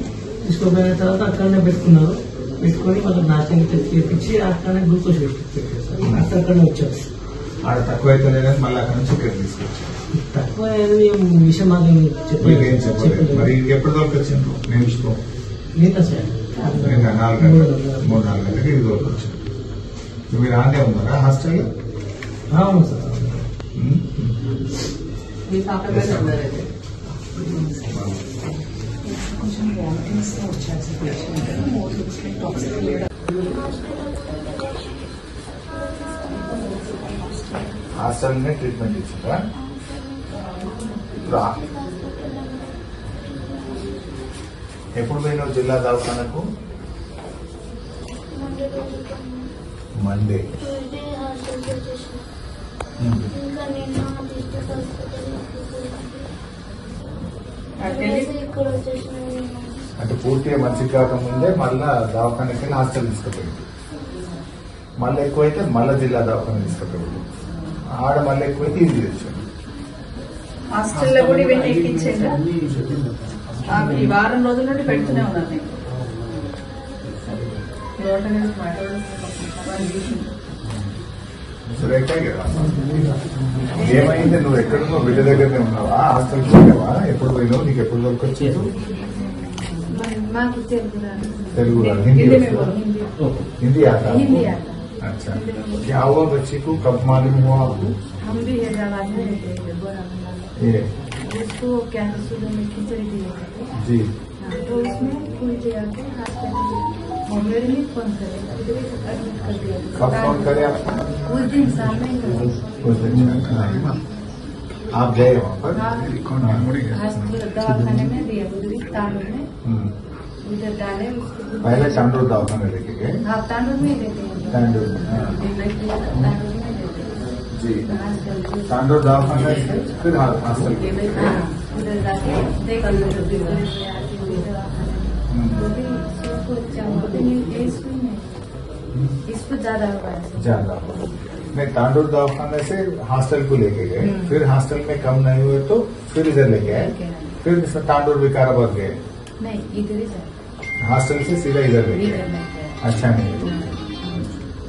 తీసుకుపోయిన తర్వాత అక్కడనే పెట్టుకున్నారు, పెట్టుకుని వాళ్ళకి నాశనం చేపించి అక్కడనే గ్లూకోజ్ పెట్టారు సార్. అక్కడనే వచ్చారు. ఆడ తక్కువ అయితే కానీ మళ్ళీ అక్కడ నుంచి ఇక్కడ తీసుకొచ్చారు. తక్కువ విషయం మాకు ఏం చెప్పలేదు. మరి ఎప్పుడు దొరకొచ్చిండ్రు? నిమిషం నిన్న సార్, నిన్న 4 గంటలు 3-4 గంటలకి ఇది దొరకొచ్చింది. మీరు ఆనే ఉన్నారా హాస్టల్? అవును సార్. హాస్టల్నే ట్రీట్మెంట్ ఇచ్చిందా? ఎప్పుడు పోయినావు జిల్లా దవాఖానకు? మండే. అంటే పూర్తిగా మంచిగా కాకముందే మళ్ళా దవాఖానకి వెళ్ళి హాస్టల్ తీసుకుపోయింది. మళ్ళీ ఎక్కువైతే మళ్ళీ జిల్లా దవాఖాన తీసుకుపోయింది. ఆడ మళ్ళీ ఎక్కువైతే ఇది తెచ్చాడు. హాస్టల్లో కూడా ఇవన్నీ ఎక్కించేదా? ఈ వారం రోజుల నుండి పెడుతూనే ఉన్నారు నీకు. ఏమైంది? నువ్వు ఎక్కడున్నావు? బిడ్డ దగ్గరనే ఉన్నావా? హాస్టల్కి పోయావా? ఎప్పుడు పోయినావు? నీకు ఎప్పుడు దొరకొచ్చావు? తెలుగు हिंदी हिंदी आता है? अच्छा, क्या हुआ बच्ची को? कब मालूम हुआ आपको? हम भी हैदराबाद में रहते हैं, बोरा में। ये उसको कैंसर सुबह में खिचड़ी दिए थे जी, तो उसमें फूल दिया के हॉस्पिटल मेरे लिए फोन करे, एडमिट कर दिया। कब फोन करे आपको? उस दिन सामने उस दिन आप गए वहाँ पर? हॉस्पिटल दवाखाने में दिया, उधर तांडूर में उधर डाले। पहले तांडूर दवाखाने लेके गए? हाँ, तांडूर में देते हैं। तांडूर तांडूर में देते हैं जी। तांडूर दवाखाने से फिर हॉस्टल उधर जाके देख इसको ज्यादा ज्यादा। नहीं, तांडूर दवाखाने से हॉस्टल को लेके गए, फिर हॉस्टल में कम नहीं हुए तो फिर इधर लेके आए, फिर तांडूर विकाराबाद गए? नहीं, इधर ही हॉस्टल से सीधा इधर लेके आए। अच्छा, नहीं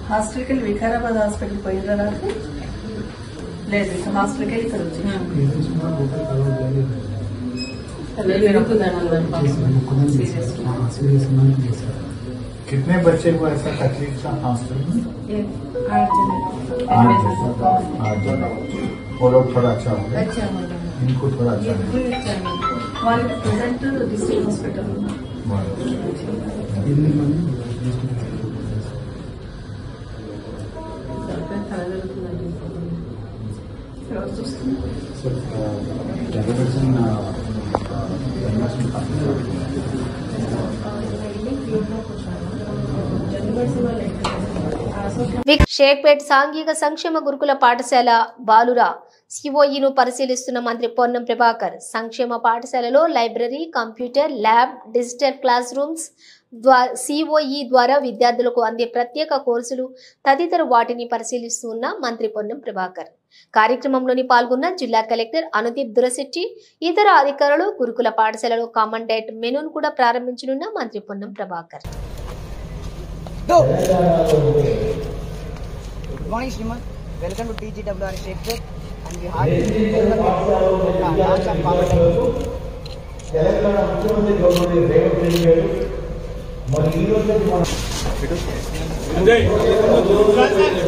హాస్టల్కి వెళ్ళి వికారాబాద్ హాస్పిటల్కి పోయిన రాత్రి లేదు, హాస్టల్కి వెళ్ళి ఇక్కడ వచ్చి कितने बच्चे को ऐसा तकलीफ था हॉस्टल में? 8 जन। वो लोग थोड़ा अच्छा हो गया, अच्छा हो गया, इनको थोड़ा अच्छा नहीं। వాళ్ళకి ప్రెసెంట్ డిస్ట్రిక్ట్ హాస్పిటల్ ఉన్నారు. చూస్తే షేక్పేట్ సాంఘిక సంక్షేమ గురుకుల పాఠశాల బాలుర సిఓఈను పరిశీలిస్తున్న మంత్రి పొన్నం ప్రభాకర్ సంక్షేమ పాఠశాలలో library, computer lab, digital class rooms, COE ద్వారా విద్యార్థులకు అందే ప్రత్యేక కోర్సులు తదితర వాటిని పరిశీలిస్తున్న మంత్రి పొన్నం ప్రభాకర్. కార్యక్రమంలోని పాల్గొన్న జిల్లా కలెక్టర్ అనుదీప్ దురశెట్టి, ఇతర అధికారులు గురుకుల పాఠశాలలో కామన్ డైట్ మెనూను కూడా ప్రారంభించనున్న మంత్రి Ponnam Prabhakar. Good morning, Shriman. Welcome to TGWR Shakespeare, and we heartily welcome you to the launch of Common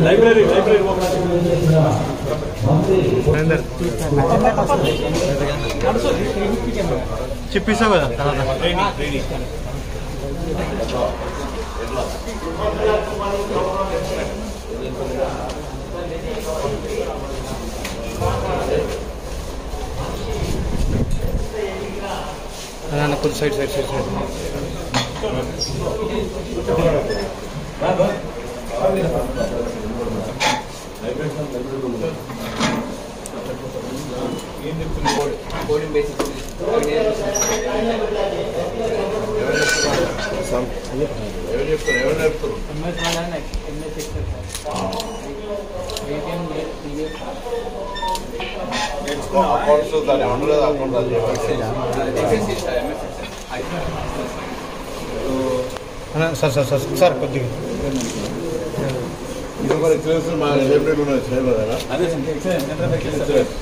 Library. చెప్పేసావు కదా కొంచెం సైడ్ సార్ కొద్దిగా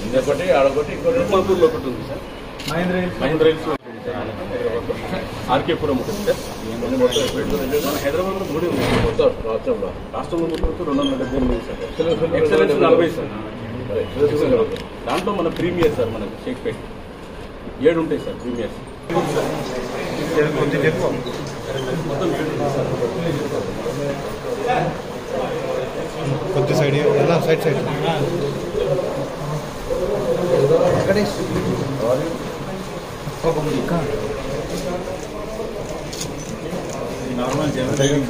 ఇదొకటి ఆడొకటి ఇంకోటి మల్పూర్లో ఒకటి ఉంది సార్. మహేంద్ర ఆర్కేపురం ఉంటుంది సార్. హైదరాబాద్లో 3 ఉంది మొత్తం రాష్ట్రంలో. రాష్ట్రంలో మొత్తం 270 సార్. Excellence 40 sir. దాంట్లో మన ప్రీమియర్ సార్ మన షేక్పేట్ 7 ఉంటాయి సార్ ప్రీమియర్స్. కొద్ది సైడ్ సైడ్ నార్మల్ జనరల్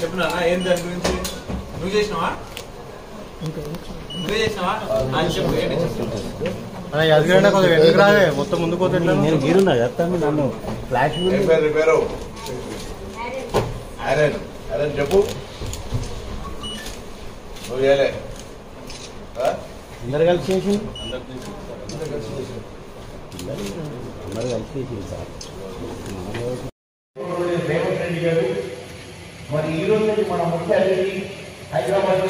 చెప్పినా ఏం దాని గురించి నువ్వు చేసినావా అని చెప్పు. ఎదుగురైనా కొంచెం ఎందుకు రాదే మొత్తం ముందుకు పోతే నేను గీరున్నా చెప్తాను నన్ను ఫ్లాష్ రిపేరు ఐరన్ చెప్పు నువ్వు చేయలే అందరు కలిసి చేసి సార్ రేవంత్ రెడ్డి గారు మరి ఈ రోజు నుంచి మన ముఖ్య అతిథి హైదరాబాద్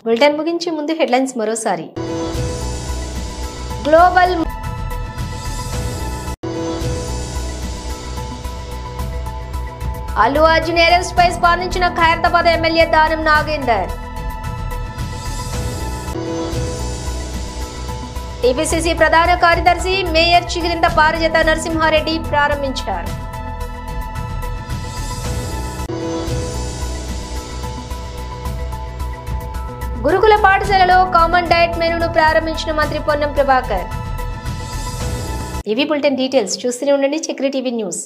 బులెటిన్ ముగించే ముందు హెడ్లైన్స్ మరోసారి. గ్లోబల్ అల్లు అర్జున్ అరెస్ట్ పై స్పందించిన ఖైరతాబాద్ ఎమ్మెల్యే దానం నాగేందర్. టీపీసీసీ ప్రధాన కార్యదర్శి మేయర్ చిగిరింత పారిజాత నరసింహారెడ్డి ప్రారంభించారు. గురుకుల పాఠశాలలో కామన్ డైట్ మెనూను ప్రారంభించిన మంత్రి పొన్నం ప్రభాకర్. ఇవి బులెటిన్ డీటెయిల్స్. చూస్తూనే ఉండండి చక్రి టీవీ న్యూస్.